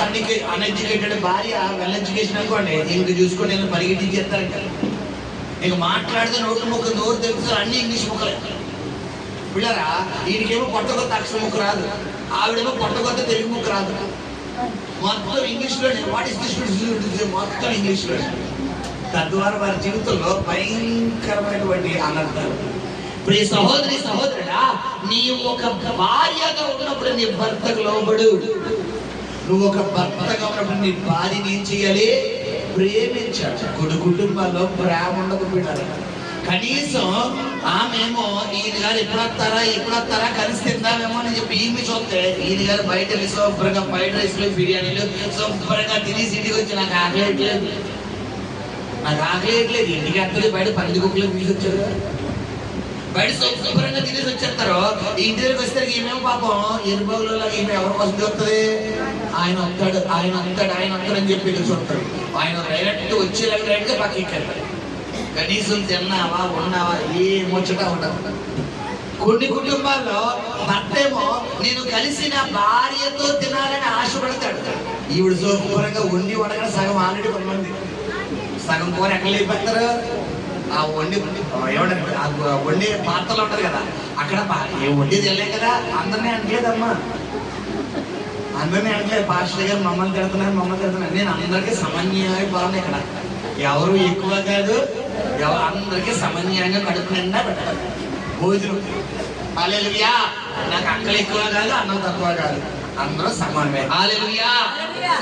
Speaker 3: అన్ఎడ్యుకేటెడ్, భార్య వెల్ ఎడ్యుకేషన్ అనుకోండి, ఇంక చూసుకొని నేను పరిగెట్టించేస్తారు. ఇక మాట్లాడితే నోరు తెలుసు, అన్ని ఇంగ్లీష్ ముక్కలే. పిల్లరా, వీడికేమో కొత్త కొత్త అక్షర ముక్క రాదు, ఆవిడేమో కొత్త కొత్త తెలుగు ముక్క రాదు. మొత్తం ఇంగ్లీష్లోనే. What is this? మొత్తం ఇంగ్లీష్లోనే. తద్వారా వారి జీవితంలో భయంకరమైనటువంటి అనర్థాలు. ప్రియ సహోదరి, సహోదరుడా, నీ ఒక భార్యగా ఉన్నప్పుడు నీ భర్తకు లోబడు. నువ్వు ఒక భర్తగా ఉన్నప్పుడు నీ భార్యని ఏం చేయాలి? ప్రేమించాలి. కుటుంబాల్లో ప్రేమ ఉండదు పిల్లలు. కనీసం ఆమెమో ఈయన గారు ఎప్పుడొస్తారా కలిసి తిందామేమో అని చెప్పి ఈమె చూస్తే, ఈయన గారు బయట వెళ్ళి శుభ్రంగా ఫ్రైడ్ రైస్లు, బిర్యానీలు శుభ్రంగా తినేసి ఇంటికి వచ్చి నాకు ఆకలేయట్లేదు, ఇంటికి అత్తలేదు. బయట పంది కుక్కలు తీసుకొచ్చారు, బయట శుభ్రంగా తినేసి వచ్చేస్తారు. ఇంటి దగ్గరికి వస్తే ఈమెమో పాపం ఎరుబాగులలో ఈమె ఎవరి కోసం వస్తుంది? ఆయన వస్తాడు అని చెప్పి ఎదురు చూస్తారు. ఆయన డైరెక్ట్ వచ్చేలాగా డైరెక్ట్గా పక్కకి వెళ్తారు. కనీసం తిన్నావా, ఉన్నావా, ఏ ముచ్చట ఉండదు. కొన్ని కుటుంబాల్లో భర్తేమో నేను కలిసిన భార్యతో తినాలని ఆశపడతాడు. ఈవిడ శుభ్రంగా వండి వండగా సగం ఆల్రెడీ కొంతమంది సగం కూర ఎక్కడ లేకపోతారు. ఆ వండే పాత్రలు ఉంటారు కదా, అక్కడ వండేది వెళ్ళే కదా. అందరినీ అనట్లేదమ్మా, అందరినీ అనట్లేదు. పాస్టర్ గారు మమ్మల్ని తిడుతున్నారు. నేను అందరికీ సమన్యాయ పాలన. ఇక్కడ ఎవరు ఎక్కువ కాదు, అందరికీ సమన్యాయంగా కడుపు నిండా పెట్టాలి భోజనం. హల్లెలూయా. నాకు అక్కలు ఎక్కువ కాదు, అన్నం తక్కువ కాదు, అందరూ సమానమే. హల్లెలూయా.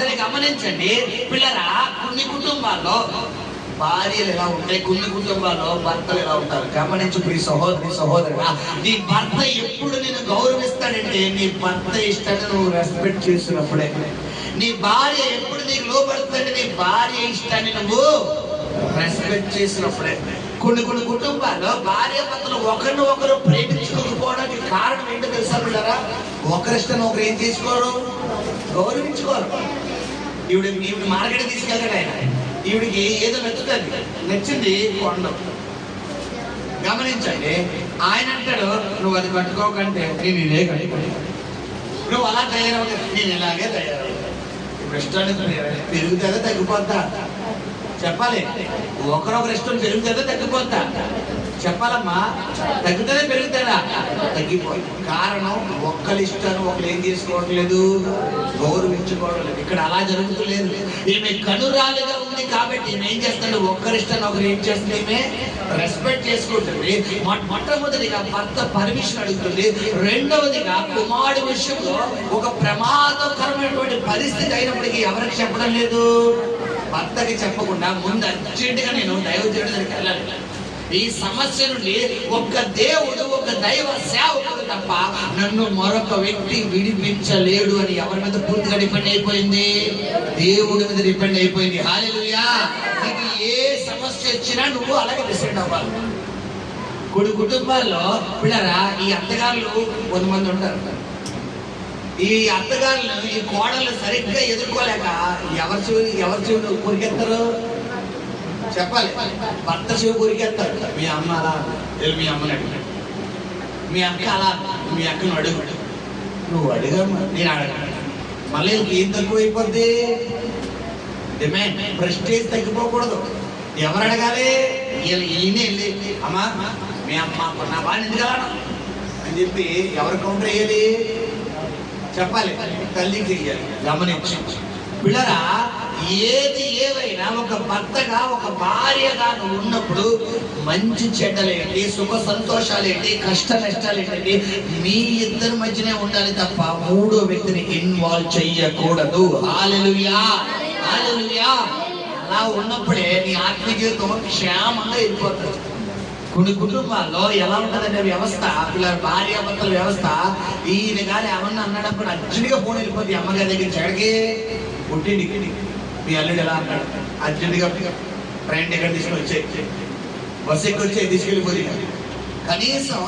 Speaker 3: సరే గమనించండి పిల్లరా, కొన్ని కుటుంబాల్లో భార్యలు ఎలా ఉంటాయి, కొన్ని కుటుంబాల్లో భర్తలు ఎలా ఉంటారు. గమనించు ప్రియ సహోదరి, సహోదరుడా, నీ భర్త ఎప్పుడు నేను గౌరవిస్తాడంటే నీ భర్త ఇష్టాన్ని నువ్వు రెస్పెక్ట్ చేసినప్పుడే. నీ భార్య ఎప్పుడు నీకు లోబడుతుందంటే నీ భార్య ఇష్టాన్ని నువ్వు రెస్పెక్ట్ చేసినప్పుడే. కొన్ని కుటుంబాల్లో భార్య భర్తలు ఒకరిని ఒకరు ప్రేమించుకోకపోవడానికి కారణం ఏంటో తెలుసా పిల్లరా? ఒకరిష్టాన్ని ఒకరు ఏం చేసుకోరు, గౌరవించుకోరు. ఈవిడ మార్కెట్ తీసుకెళ్తాడు ఆయన, ఈవిడికి ఏదో నచ్చింది కొండం. గమనించండి, ఆయన అంటాడు నువ్వు అది కట్టుకోకంటే నేను ఇదే కట్టుకోండి, నువ్వు అలా తయారవుతా, నేను ఇలాగే తయారవుతా. ఇప్పుడు ఇష్టాన్ని పెరుగుతుందా తగ్గిపోద్దా చెప్పాలి. ఒకరొకరు ఇష్టం పెరుగుతుందా తగ్గిపోద్దా
Speaker 2: చెప్పాలమ్మా, తగ్గుతానే పెరుగుతాడా? తగ్గిపోయింది. కారణం ఒక్కరి ఇష్టాన్ని ఒకరు ఏం చేసుకోవట్లేదు, గౌరవించుకోవడం లేదు. ఇక్కడ అలా జరుగుతులేదు. ఈమె కనురాలుగా ఉంది కాబట్టి ఈమె ఏం చేస్తాడు, ఒక్కరి ఇష్టాన్ని ఒకరు ఏం చేస్తుంది, ఈమె రెస్పెక్ట్ చేసుకుంటుంది. మొట్టమొదటిగా భర్త పర్మిషన్ అడుగుతుంది. రెండవదిగా కుమారుడు విషయంలో ఒక ప్రమాదకరమైనటువంటి పరిస్థితి అయినప్పటికీ ఎవరికి చెప్పడం లేదు, భర్తకి చెప్పకుండా ముందు అర్జెంటుగా నేను దైవజనుడి దగ్గరికి వెళ్ళాలి. ఈ సమస్య నుండి ఒక దేవుడు, ఒక దైవ సేవకుడు తప్ప నన్ను మరొక వ్యక్తి విడిపించలేడు అని ఎవరి మీద పూర్తిగా డిపెండ్ అయిపోయింది, దేవుడి మీద డిపెండ్ అయిపోయింది. హల్లెలూయా. నీకు ఏ సమస్య వచ్చినా నువ్వు అలాగే డిసైడ్ అవ్వాలి. కొన్ని కుటుంబాల్లో పిల్లరా ఈ అత్తగారులు కొంతమంది ఉంటారు. ఈ అత్తగారులు ఈ కోడళ్ళు సరిగ్గా ఎదుర్కోలేక ఎవరి చెవులు కొరికెత్తారు చెప్పాలి. భర్త చెవి కొరికెత్తారు. మీ అమ్మ అలా, మీ అమ్మని అడుగు, మీ అక్క అలా, మీ అక్కను అడుగు, నువ్వు అడిగమ్మా, నేను అడగాను. మళ్ళీ ఏం తక్కువైపోద్ది, డిమాండ్, ప్రెస్టేజ్ తగ్గిపోకూడదు. ఎవరు అడగాలి, ఈయన వెళ్ళి అమ్మా మీ అమ్మ నా బాగా ఎందుకు అలా అని చెప్పి ఎవరు కౌంటర్ వేయాలి చెప్పాలి, తల్లికి చెయ్యాలి. గమనించి పిల్లరా, ఏది ఏవైనా ఒక భర్తగా ఒక భార్యగా నువ్వు ఉన్నప్పుడు మంచి చెడ్డలేంటి, సుఖ సంతోషాలేంటి, కష్ట నష్టాలేంటి మీ ఇద్దరి మధ్యనే ఉండాలి తప్ప మూడో వ్యక్తిని ఇన్వాల్వ్ చెయ్యకూడదు. హల్లెలూయా, హల్లెలూయా. అలా ఉన్నప్పుడే నీ ఆత్మీయ జీవితం క్షేమంగా వెళ్ళిపోతుంది. కొన్ని కుటుంబాల్లో ఎలా ఉంటుందంటే వ్యవస్థ, పిల్లల భార్యాభర్తల వ్యవస్థ, ఈయన గారు ఏమన్నా అన్నాడప్పుడు అర్జెంటుగా ఫోన్ వెళ్ళిపోతుంది అమ్మగారి దగ్గర. చెడకి పుట్టిండికి మీ అల్లుడు ఎలా అన్నాడు, అర్జెంటుగా ట్రైన్ టికెట్ తీసుకొని వచ్చే, బస్సు ఎక్కి వచ్చే, తీసుకెళ్ళిపోయి. కనీసం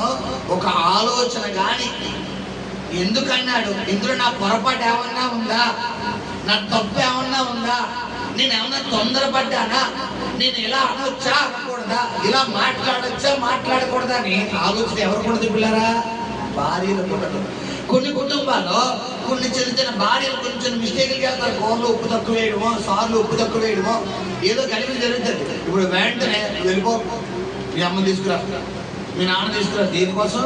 Speaker 2: ఒక ఆలోచన కానీ ఎందుకన్నాడు, ఇందులో నా పొరపాటు ఏమన్నా ఉందా, నా తప్పు ఏమన్నా ఉందా, నేను ఏమన్నా తొందరపడ్డానా, నేను ఇలా అనొచ్చా అనకూడదా, ఇలా మాట్లాడొచ్చా మాట్లాడకూడదా అని ఆలోచన ఎవరు కూడదు పిల్లరా, భార్యలు కూడదు. కొన్ని కుటుంబాల్లో కొన్ని చిన్న చిన్న భార్యలు కొంచెం మిస్టేక్లు చేస్తారు. కూరలు ఉప్పు తక్కువ వేయడమో, సార్లు ఉప్పు తక్కువ వేయడమో ఏదో కలిపి జరుగుతుంది. ఇప్పుడు వెంటనే వెళ్ళిపో, మీ అమ్మ తీసుకురా, మీ నాన్న తీసుకురా. దీనికోసం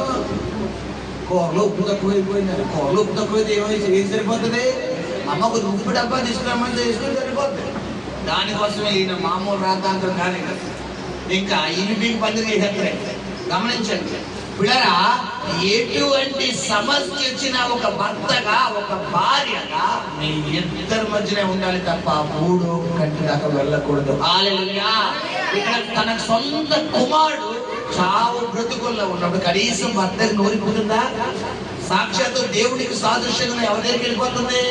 Speaker 2: కూరలో ఉప్పు తక్కువ అయిపోయింది. కూరలో ఉప్పు తక్కువ అయితే ఏం సరిపోతుంది, అమ్మకు ఉప్పు డబ్బా తీసుకురామని తీసుకుని సరిపోతుంది. దానికోసమే ఈయన మామూలు రాద్ధాంతం కానీ ఇంకా ఇనిపింగ్ పందిరి చేసేస్తారే. గమనించండి పిల్లరా, ఎటువంటి సమస్య వచ్చినా ఒక భర్తగా ఒక భార్యగా మీ ఇద్దరి మధ్యనే ఉండాలి తప్ప మూడు కంటి దాకా వెళ్ళకూడదు. హల్లెలూయా. ఇక్కడ తన సొంత కుమారుడు చావు బ్రతుకుల్లో ఉన్నప్పుడు కనీసం భర్తకు నోరిపోతుందా? సాక్షాత్తు దేవుడికి సాదృశ్యంగా ఎవరి దగ్గరికి వెళ్ళిపోతుంది,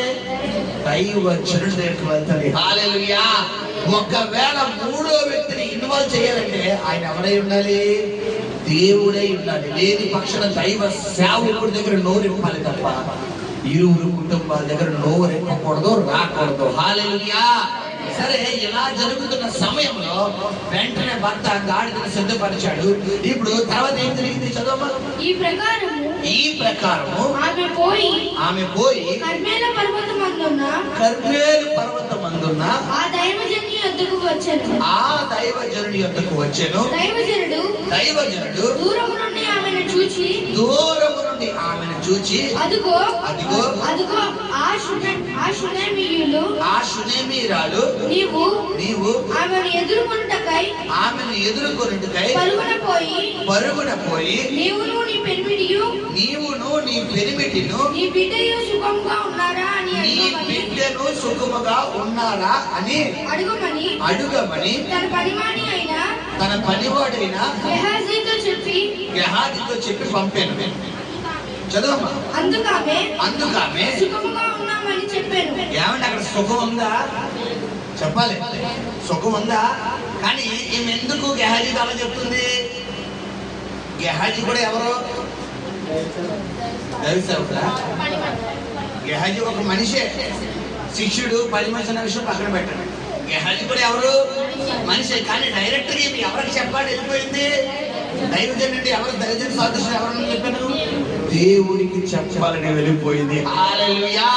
Speaker 2: దైవజనుడి దగ్గరికి వెళ్తుంది. హల్లెలూయా. ఒకవేళ మూడో వ్యక్తిని ఇన్వాల్వ్ చేయాలంటే ఆయన ఎవరై ఉండాలి, దేవుడై ఉండాలి. లేని పక్షాన దైవ సేవకుడి దగ్గర నోరిప్పాలి తప్ప ఇరువురు కుటుంబాల దగ్గర నోరెప్పకూడదు, రాకూడదు. హల్లెలూయా. సరే, ఇలా జరుగుతున్న సమయంలో వెంటనే భర్త గాడిదను సిద్ధపరిచాడు. ఇప్పుడు తర్వాత ఏం జరిగింది చదవమ్మా. ఈ ప్రకారము ఆమె పోయి కర్మేలు పర్వతమందున్న ఆ దైవజనుడి యొద్దకు వచ్చెను. దైవజనుడు దూరము నుండి ఆమెను చూచి అదిగో ఆ షునేమీయురాలు నీవు ఆమెను ఎదుర్కొనుటకై పరుగున పోయి నీవును నీ పెనిమిటిను నీ బిడ్డను సుఖముగా ఉన్నారా అని అడుగమని తన పనివాడైన గెహాజీతో చెప్పి పంపాను. చదవమ్మా. అందుకామె ఏమంటే అక్కడ సుఖం ఉందా చెప్పాలి, సుఖం ఉందా? కానీ ఈమె ఎందుకు గెహాజీతో అలా చెప్తుంది? గెహాజీ కూడా ఎవరు, గెహాజీ ఒక మనిషే, శిష్యుడు 10 మనిషి అన్న విషయం పక్కన పెట్టండి. గెహాజీ కూడా ఎవరు, మనిషే. కానీ డైరెక్ట్ గా ఎవరికి చెప్పాలి వెళ్ళిపోయింది, దైవజనుడి. ఎవరు దైవజన సాదృశ్యం ఎవరన్నా చెప్పాను, దేవుడికి చెప్పాలని వెళ్ళిపోయింది. హల్లెలూయా.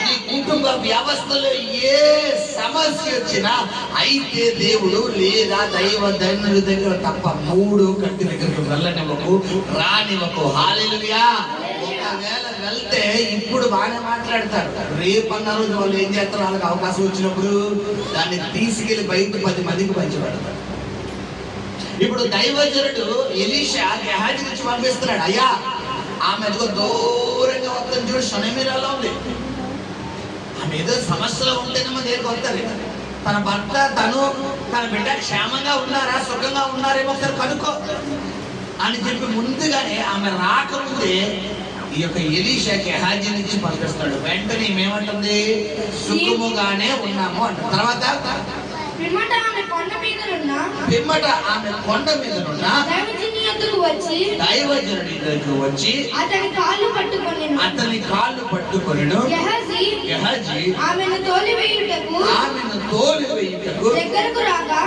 Speaker 2: నీ కుటుంబ వ్యవస్థలో ఏ సమస్య
Speaker 3: వచ్చినా అయితే దేవుడు లేదా దైవ ధనుడి దగ్గర తప్ప 3 కంటి దగ్గరకు వెళ్ళనివ్వకు, రానివ్వకు. హల్లెలూయా. ఒకవేళ వెళ్తే ఇప్పుడు బాగానే మాట్లాడతారు, రేపు అన్న రోజు వాళ్ళు ఏం చేస్తారు, వాళ్ళకి అవకాశం వచ్చినప్పుడు దాన్ని తీసుకెళ్లి బయట 10 మందికి పంచిపెడతారు. ఇప్పుడు దైవజనుడు ఎలీషా గెహాజీ నుంచి పంపిస్తున్నాడు, అయ్యా ఆమె ఎదుగో దూరంగా వస్తుంది చూడు, షొనెమీరాలో ఉంది, ఆమె ఏదో సమస్యలో ఉంటేనేమో దగ్గరికి వస్తారు, తన భర్త తన బిడ్డ క్షేమంగా ఉన్నారా సుఖంగా ఉన్నారేమో ఒకసారి కనుక్కో అని చెప్పి ముందుగానే ఆమె రాకముందే ఈ యొక్క ఎలీషా గెహాజీ నుంచి పంపిస్తాడు. వెంటనే ఏమంటుంది, సుఖముగానే ఉన్నాము అంట. తర్వాత
Speaker 4: పిమ్మట ఆమె కొండ మీద నున్న దైవజనుని యొద్దకు వచ్చి అతని కాళ్ళు పట్టుకొనెను. గెహాజీ ఆమెను తోలివేయుటకు దగ్గరకు రాగా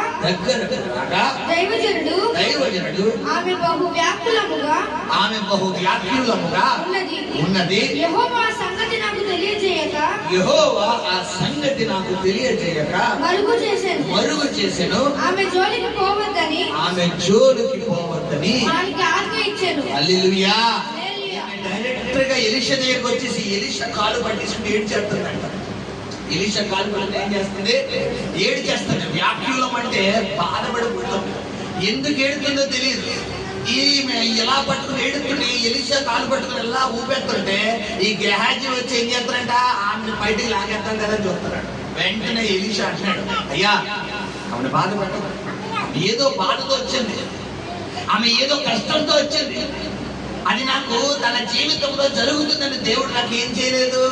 Speaker 4: దైవజనుడు ఆమె బహు వ్యాకులముగా ఉన్నది. యెహోవా ఆ సంగతి నాకు తెలియజేయక మరుగు చేసెను. ఆమె జోలికి పోవద్దని వారికి ఆజ్ఞ ఇచ్చెను.
Speaker 3: హల్లెలూయా. డైరెక్ట్ గా ఎలీషా దగ్గరికి వచ్చేసి ఎలీషా కాలు పట్టేసి ఏడ్చేస్తుందంట. ఎలీషా కాలు పడితే ఏం చేస్తుంది, ఏడ్చేస్తుంది. వ్యాకులం అంటే బాధపడిపోతుంది. ఎందుకు ఏడుతుందో తెలియదు. ఈమె ఎలా పట్టుకుని ఏడుతుంటే ఎలీషా కాలు పట్టుకుని ఎలా ఊపెత్తుంటే ఈ గెహాజీ వచ్చి ఏం చేస్తారంట, ఆమెను బయటికి లాగేస్తాం కదా చూస్తున్నాడు. వెంటనే ఎలీషా అంటున్నాడు, అయ్యా ఆమెను బాధపడదు, ఏదో బాధతో వచ్చింది, ఆమె ఏదో కష్టంతో వచ్చింది, అది నాకు తన జీవితంలో జరుగుతుందని దేవుడు నాకు ఏం చేయలేదు,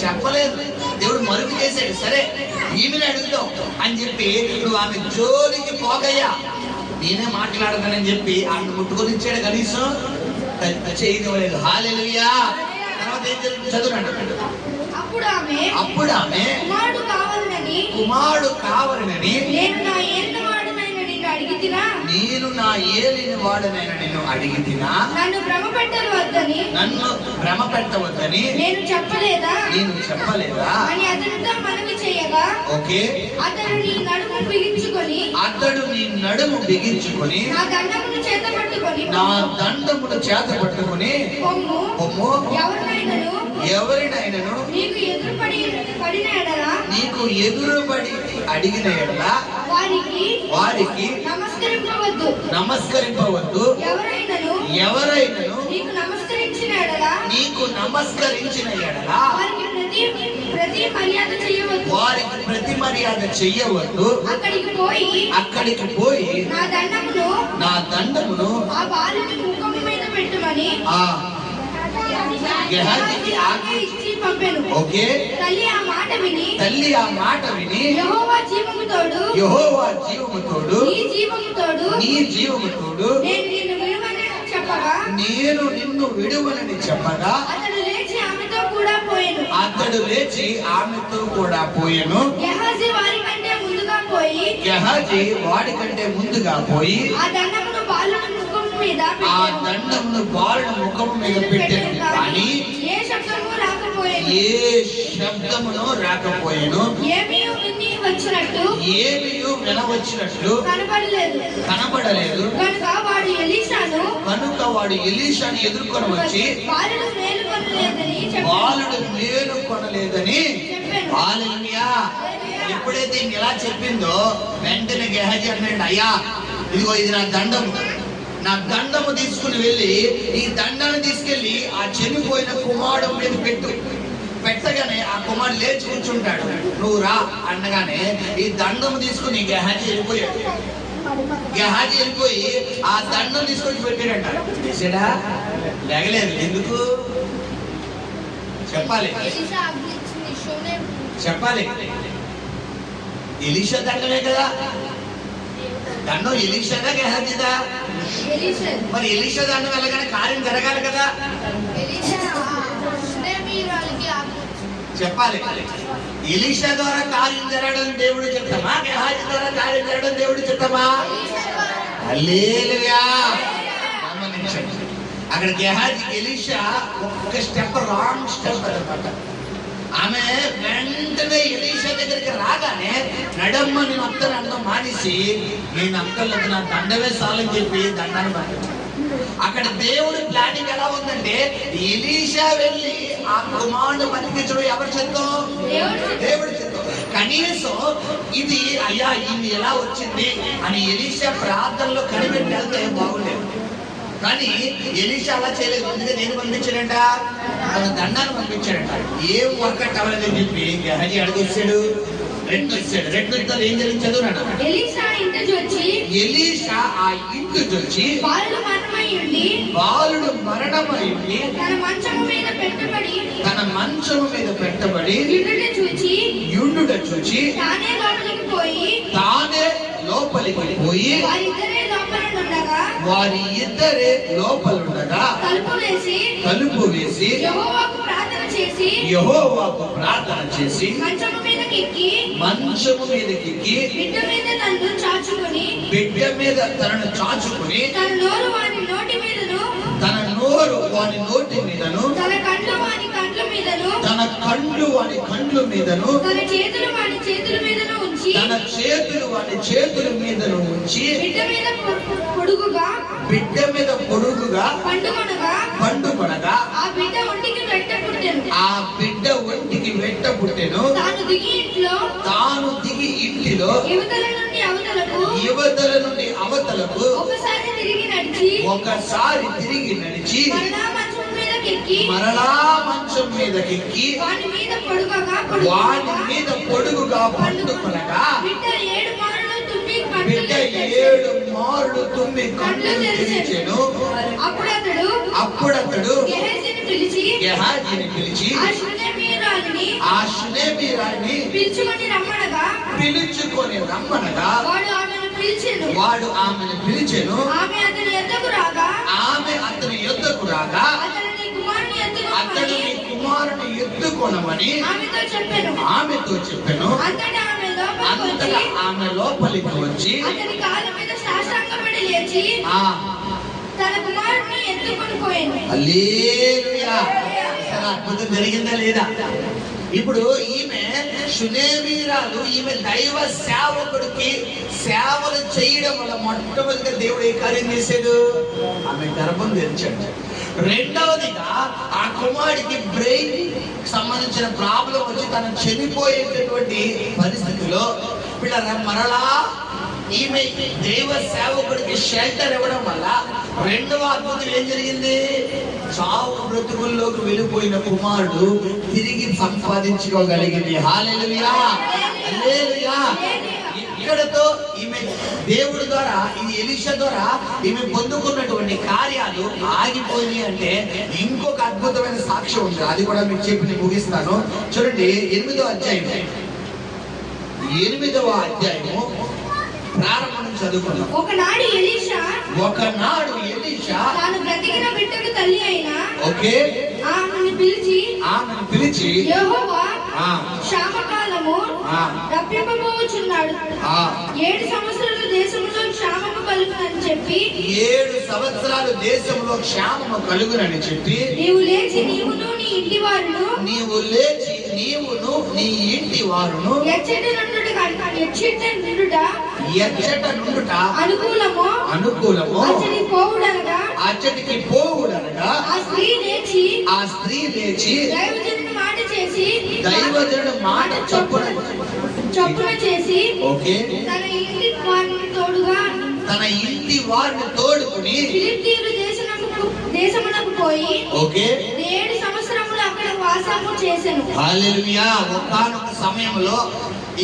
Speaker 3: చెప్పలేదు. దేవుడు మరుగు చేశాడు. సరే ఈమెను అడుగుతాం అని చెప్పి నువ్వు ఆమె జోలికి పోగయ్యా, నేనే మాట్లాడతానని చెప్పి ఆమెను ముట్టుకొని ఇచ్చాడు. కనీసం చేయలేదు. హల్లెలూయా. తర్వాత ఏం జరుగుతుంది చదువునండి.
Speaker 4: అప్పుడు ఆమె
Speaker 3: కుమారుడు కావాలని
Speaker 4: నేను నా ఏలిన వాడనైన నిన్ను అడిగితినా నన్ను భ్రమ పెట్టవద్దని నేను చెప్పలేదా అని అతనితో మనవి చేయగా ఓకే అతడు నీ నడుము బిగించుకొని నా దండమును చేత పట్టుకొని పొమ్ము ఎవరినైనను నీకు ఎదురుపడి అడిగిన ఎడల వారికి నమస్కరింపవద్దు. ఎవరైనను నీకు నమస్కరించిన ఎడల వారికి ప్రతి మర్యాద చెయ్యవద్దు. అక్కడికి పోయి నా దండమును ఆ బాలుని ముఖము మీద పెట్టుమని గెహాజీకి ఆజ్ఞ ఇచ్చి పంపెను. ఓకే. తల్లి ఆ మాట విని యెహోవా జీవము తోడు నీ జీవము తోడు నేను నిన్ను విడువనని చెప్పగా అతడు లేచి ఆమెతో కూడా పోయెను. గెహాజీ వాడి కంటే ముందుగా పోయి ఆ దండమును బాలుని ముఖం మీద పెట్టాను. కానీ ఏ శబ్దమును రాకపోయాను. ఏమీ వినవచ్చినట్లు కనబడలేదు. కనుక వాడు ఎలీషాను ఎదుర్కొని వచ్చి బాలుడు మేలుకొనలేదని హల్లెలూయా. ఎప్పుడైతే ఇలా చెప్పిందో వెంటనే గెహాజీ అన్నాడు, అయ్యా ఇదిగో ఇది నా దండము తీసుకుని వెళ్ళి ఈ దండాన్ని తీసుకెళ్లి ఆ చనిపోయిన కుమారుడు మీద పెట్టగానే ఆ కుమారుడు లేచి కూర్చుంటాడు. నువ్వు రా అనగానే ఈ దండము తీసుకుని గెహాజీ వెళ్ళిపోయి ఆ దండం తీసుకొని పెట్టాడంట. చేసాడా? లేగలేదు. ఎందుకు చెప్పాలి ఎలీషా దండమే కదా. దండం ఎలీషాదా గెహాజీదా? మరి ఎలీషా దండం వెళ్ళగానే కార్యం జరగాలి కదా. చెప్పాలి. ఎలీషా ద్వారా కార్యం జరగడం దేవుడు చెప్తామా, గెహాజీ ద్వారా కార్యం జరగడం దేవుడు చెప్తామా? హల్లెలూయా. గమనించండి, అక్కడ గెహాజీ ఎలీషా ఒక్క స్టెప్ రాంగ్ స్టెప్ అన్నమాట.
Speaker 3: ఆమె వెంటనే ఎలీషా దగ్గరికి రాగానే నడమ్మ నేను అత్తని అండం మానేసి నేను అక్కర్లేదు నా దండవే చాలని చెప్పి దండాన్ని పంపించాను. అక్కడ దేవుడి ప్లానింగ్ ఎలా ఉందంటే ఎలీషా వెళ్ళి ఆ కుమారుడు బతికించడం ఎవరి చిత్తం? దేవుడి చిత్తం. కనీసం ఇది అయ్యా ఇది ఎలా వచ్చింది అని ఎలీషా ప్రార్థనలో కనిపెట్టి వెళ్తే బాగుండేది. కానీ ఎలీషా అలా చేయలేదు. అందుకే నేను పంపించాడంట, తన దండాన్ని పంపించాడంట. ఏం వర్కౌట్ అవ్వలేదని చెప్పి గెహజీ అడుగొచ్చాడు, రెండు వచ్చాడు. రెండు యుద్ధాలు ఏం జరిగించదు నాన్న.
Speaker 5: ఎలీషా ఆ ఇంటికి వచ్చి బాలుడు మరణమై ఉండి తన మంచము మీద పెట్టబడి యుండుట చూచి తానే లోపలికి పోయి వారి ఇద్దరే లోపలుండగా తలుపు వేసి యెహోవాకు ప్రార్థన చేసి మంచము మీదకెక్కి బిడ్డ మీద తనను చాచుకుని తన నోరు వాని నోటి మీదను తన కండ్లు వాని కండ్ల మీదను తన చేతులు వాని చేతుల మీదను ఉంచి బిడ్డ మీద పొడుగుగా పండుకొనగా ఆ బిడ్డ ఒంటికి వెంట పుట్టెను. తాను దిగి ఇంటిలో యువతల నుండి అవతలకు ఒకసారి తిరిగి నడిచి మరలా మంచం మీదకెక్కి వాని మీద పొడుగుగా పండుకొనగా బిడ్డ 7 మార్లు తుమ్మి కళ్ళు తెరిచెను. అప్పుడతడు గెహాజీని పిలిచి ఆ షునేమీరాన్ని పిలుచుకొని రమ్మనగా వాడు ఆమెను పిలిచెను. ఆమె అతని యొద్దకు రాగా అతడు నీ కుమారుని ఎత్తుకొనమని ఆమెతో చెప్పెను. అంతటా ఆమె లోపలికి వచ్చి తన కుమారుని ఎత్తుకొని పోయింది. హల్లెలూయా. అద్భుతం జరిగిందా లేదా? ఇప్పుడు ఈమె షునేమీరాలు, ఈమె దైవ సేవకుడికి సేవలు చేయడం వల్ల మొట్టమొదటిగా దేవుడు ఏ కార్యం చేశాడు? ఆమె గర్భం తెరిచాడు. రెండవదిగా ఆ కుమారుడికి బ్రెయిన్ సంబంధించిన ప్రాబ్లం వచ్చి తను చనిపోయేటటువంటి పరిస్థితిలో మరలా ఈమె దైవ సేవకుడికి షెల్టర్ ఇవ్వడం వల్ల రెండవ అద్భుతం ఏం జరిగింది? చావు బ్రతుకుల్లోకి వెళ్ళిపోయిన కుమారుడు తిరిగి సంపాదించుకోగలిగింది. హల్లెలూయా, హల్లెలూయా. ఇక్కడతో ఈమె దేవుడి ద్వారా, ఇది ఎలీషా ద్వారా ఈమె పొందుకున్నటువంటి కార్యాలు ఆగిపోయినాయి అంటే ఇంకొక అద్భుతమైన సాక్ష్యం ఉంది. అది కూడా మీకు చెప్పి నేను ముగిస్తాను. చూడండి 8వ అధ్యాయము ప్రారంభం నుంచి చదువుకున్నాం. ఒకనాడు ఎలీషా తాను బ్రతికిన బిడ్డకు తల్లి అయిన ఆమెను పిలిచి యెహోవా క్షామకాలము రప్పింపబోచున్నాడు. 7 సంవత్సరాలు దేశంలో క్షామము కలుగునని చెప్పి 7 సంవత్సరాలు దేశంలో క్షామము కలుగునని చెప్పి నీవు లేచి నీవును నీ ఇంటి వారును ఎచ్చట నుండుట అనుకూలము అచ్చటికి పోవుడనగా ఆ స్త్రీ లేచి దైవజనుడు మాట చొప్పున చేసి తన ఇంటి వారిని తోడుకుని ఫిలిష్తీయుల దేశమునకు పోయి 7 సంవత్సరములు అక్కడ వాసము చేసెను. హల్లెలూయా. ఒకానొక సమయంలో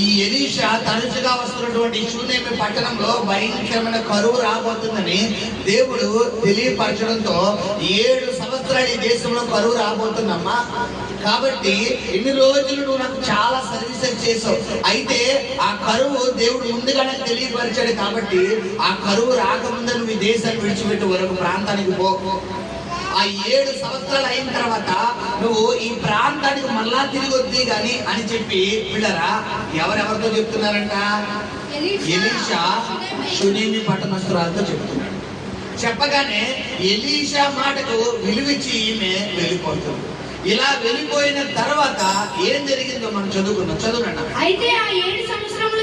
Speaker 5: ఈ ఎలీషా తరచుగా వస్తున్నటువంటి షూనేమి పట్టణంలో భయంకరమైన కరువు రాబోతుందని దేవుడు తెలియపరచడంతో 7 సంవత్సరాలు ఈ దేశంలో కరువు రాబోతుందమ్మా. కాబట్టి ఇన్ని రోజులు నువ్వు నాకు చాలా సర్వీసెస్ చేసావు. అయితే ఆ కరువు దేవుడు ముందుగానే తెలియపరిచాడు. కాబట్టి ఆ కరువు రాకముందే నువ్వు ఈ దేశాన్ని విడిచిపెట్టి వరకు ప్రాంతానికి పో. ఆ 7 సంవత్సరాలు అయిన తర్వాత నువ్వు ఈ ప్రాంతానికి మళ్ళా తిరిగి వద్ది గాని అని చెప్పి పిల్లరా ఎవరెవరితో చెప్తున్నారంట? ఎలీషా షూనేమి పట్టణస్తురాలతో చెప్తున్నాడు. చెప్పగానే ఎలీషా మాటకు విలువిచ్చి ఈమె వెళ్ళిపోతుంది.
Speaker 4: ఇలా వెళ్ళిపోయిన తర్వాత ఏం జరిగిందో మనం చదువుకున్నాం. చదువునండి.
Speaker 5: అయితే ఆ 7 సంవత్సరములు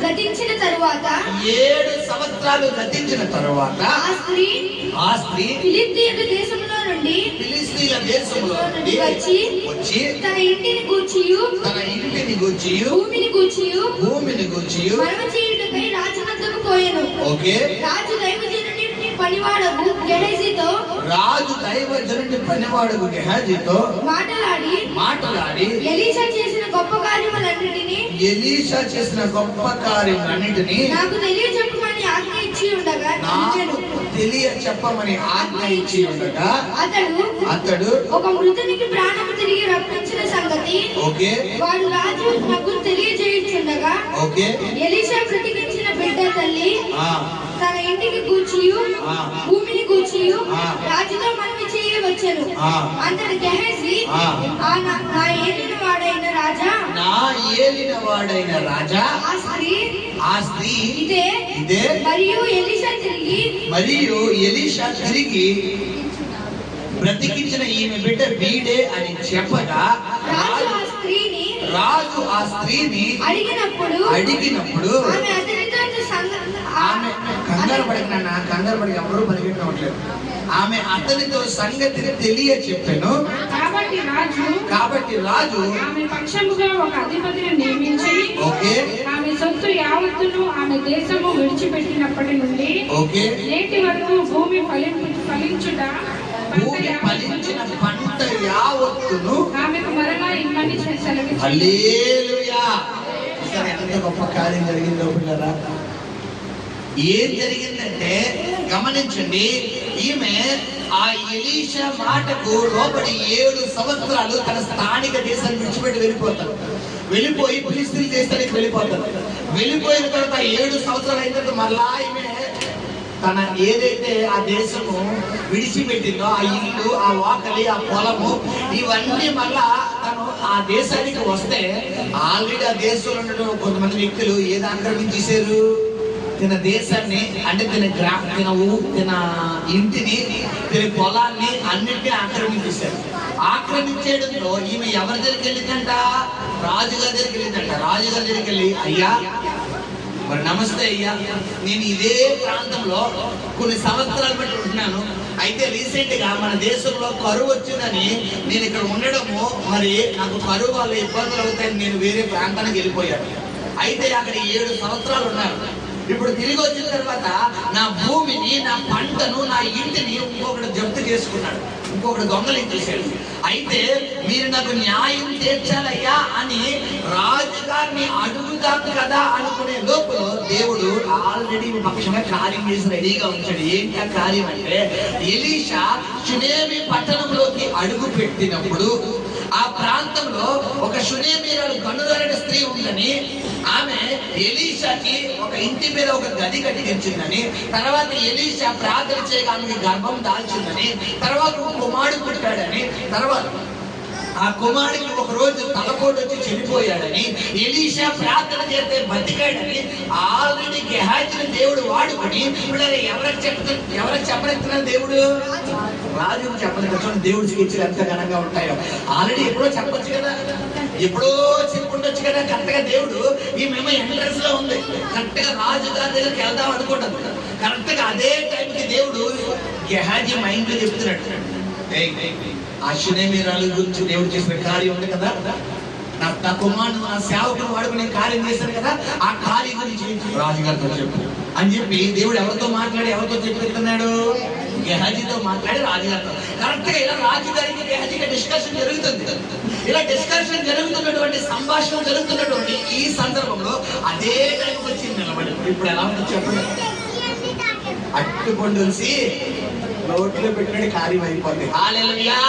Speaker 5: గతించిన తరువాత
Speaker 4: 7 సంవత్సరాలు గతించిన తరువాత
Speaker 5: ఆ స్త్రీ ఫిలిష్తీయుల దేశంలో నుండి
Speaker 4: వచ్చి
Speaker 5: తన ఇంటిని గూర్చియు భూమిని గూర్చియు మనవి చేయుటకై రాజు వద్దకు పోయెను.
Speaker 4: ఓకే.
Speaker 5: రాజు దైవజనుని పనివాడకు గెహజీతో మాటలాడి ఎలీషా చేసిన గొప్ప కార్యములన్నిటినీ నాకు తెలియచెప్పమని ఆజ్ఞ ఇచ్చి ఉండగా అతడు ఒక మృతునికి ప్రాణము తిరిగి రప్పించిన సంగతి వాడు రాజు నాకు తెలియజేయుచుండగా ఎలీషా బ్రతికించిన బిడ్డ తల్లి తన ఇంటికి గూర్చియు భూమిని గూర్చియు రాజుతో మనవి చేయవచ్చెను. అంతటి గెహజీ నా ఏలిన వాడైన రాజా ఆ స్త్రీ ఇదే మరియు ఎలీషా తిరిగి
Speaker 4: బ్రతికించిన ఈమె బిడ్డ వీడే అని చెప్పగా రాజు ఆ స్త్రీని అడిగినప్పుడు ఆమె కంగారు పడిన ఎవరు పరిగెట్టలేదు. ఆమె అతనితో సంగతిని తెలియ చెప్పాను. కాబట్టి రాజు
Speaker 6: ఆమె పక్షముగా ఒక అధిపతిని నియమించి ఆమె సొత్తు యావత్తును ఆమె దేశము విడిచిపెట్టినప్పటి నుండి నేటి వరకు భూమి ఫలించిన
Speaker 4: పంట యావత్తును
Speaker 6: ఆమెకు మరలా ఇమ్మని సెలవిచ్చాడు.
Speaker 4: హల్లెలూయా. ఎంత గొప్ప కార్యం జరిగిందో పిల్లరా. ఏం జరిగిందంటే గమనించండి. ఈమె ఆ ఎలీషా మాటకు లోబడి 7 సంవత్సరాలు తన స్థానిక దేశాన్ని విడిచిపెట్టి వెళ్ళిపోయి ఫిలిష్తీయుల దేశానికి వెళ్ళిపోయిన తర్వాత 7 సంవత్సరాలు అయిన తర్వాత మళ్ళా ఈమె తన ఏదైతే ఆ దేశము విడిచిపెట్టిందో ఆ ఇల్లు, ఆ వాకలి, ఆ పొలము, ఇవన్నీ మళ్ళా తను ఆ దేశానికి వస్తే ఆల్రెడీ ఆ దేశంలో ఉన్న కొంతమంది వ్యక్తులు ఏది ఆక్రమించేశారు? తన దేశాన్ని, అంటే తన ఇంటిని, తన పొలాన్ని అన్నింటినీ ఆక్రమించేశారు. ఆక్రమించేయడంతో ఈమె ఎవరి దగ్గరికి వెళ్ళిందంట? రాజుగారి దగ్గరికి వెళ్ళిందంట. రాజుగారి దగ్గరికి వెళ్ళి, అయ్యా మరి నమస్తే అయ్యా, నేను ఇదే ప్రాంతంలో కొన్ని సంవత్సరాలు బట్టి ఉంటున్నాను. అయితే రీసెంట్ గా మన దేశంలో కరువు వచ్చిందని నేను ఇక్కడ ఉండడము, మరి నాకు కరువు వల్ల ఇబ్బందులు అవుతాయని నేను వేరే ప్రాంతానికి వెళ్ళిపోయాను. అయితే అక్కడ 7 సంవత్సరాలు ఉన్నారు. ఇప్పుడు తిరిగి వచ్చిన తర్వాత నా భూమిని, నా పంటను, నా ఇంటిని ఇంకొకటి జప్తు చేసుకున్నాడు, ఇంకొకటి దొంగలించేశాడు. అయితే మీరు నాకు న్యాయం తీర్చాలయ్యా అని రాజుగారిని అడుగుతాం కదా అనుకునే లోపల దేవుడు ఆల్రెడీ పక్షంగా కార్యం చేసి రెడీగా ఉంచాడు. ఏంటి ఆ కార్యం అంటే, ఎలీషా షునేమి పట్టణంలోకి అడుగు పెట్టినప్పుడు ఆ ప్రాంతంలో ఒక షునేమీరాలు కనురాలైన స్త్రీ ఉందని, ఆమె ఎలీషాకి ఒక ఇంటి మీద ఒక గది కట్టించిందని, తర్వాత ఎలీషా ప్రార్థన చేయగా ఆమెకి గర్భం దాల్చిందని, తర్వాత ఒక కుమారుడు పుట్టాడని, తర్వాత ఆ కుమారుడికి ఒక రోజు తలపోటు వచ్చి చనిపోయాడని, ఎలీషా ప్రార్థన చేస్తే బతికాడని ఆల్రెడీ గెహాజీని దేవుడు వాడుకొని ఎవరికి చెప్పలేస్తున్నారు? దేవుడు రాజుకు చెప్పలేదు. దేవుడి స్కెచ్లు ఎంత ఘనంగా ఉంటాయో ఆల్రెడీ ఎప్పుడో చెప్పొచ్చు కదా, ఎప్పుడో చెప్పుకుంటొచ్చు కదా. కరెక్ట్ గా దేవుడు ఈ మేము ఎంట్రన్స్ లో ఉంది, కరెక్ట్ గా రాజు గారి దగ్గరికి వెళ్దాం అనుకుంటాం. కరెక్ట్ గా అదే టైంకి దేవుడు గెహాజీ మైండ్ లో చెప్తున్నాడు, ఆ షునేమీరాల గురించి దేవుడు చేసిన కార్యం ఉంది కదా, నా కుమారుడు, నా సేవకుడు వాడుకునే కార్యం చేశాను కదా, ఆ కార్యం గురించి రాజుగారితో చెప్పు అని చెప్పి దేవుడు ఎవరితో చెప్పిస్తున్నాడు? గెహాజీతో మాట్లాడి రాజుగారితో. కరెక్ట్ గా ఇలా రాజుగారికి గెహాజీకి డిస్కషన్ జరుగుతుంది. ఇలా డిస్కషన్ జరుగుతున్నటువంటి సంభాషణ జరుగుతున్నటువంటి ఈ సందర్భంలో అదే టైంకి వచ్చింది నిలబడి. ఇప్పుడు ఎలా ఉంటుంది చెప్పండి? అట్టుకొండొలిసి నోట్లో పెట్టిన కార్యం అయిపోతుంది. హల్లెలూయా.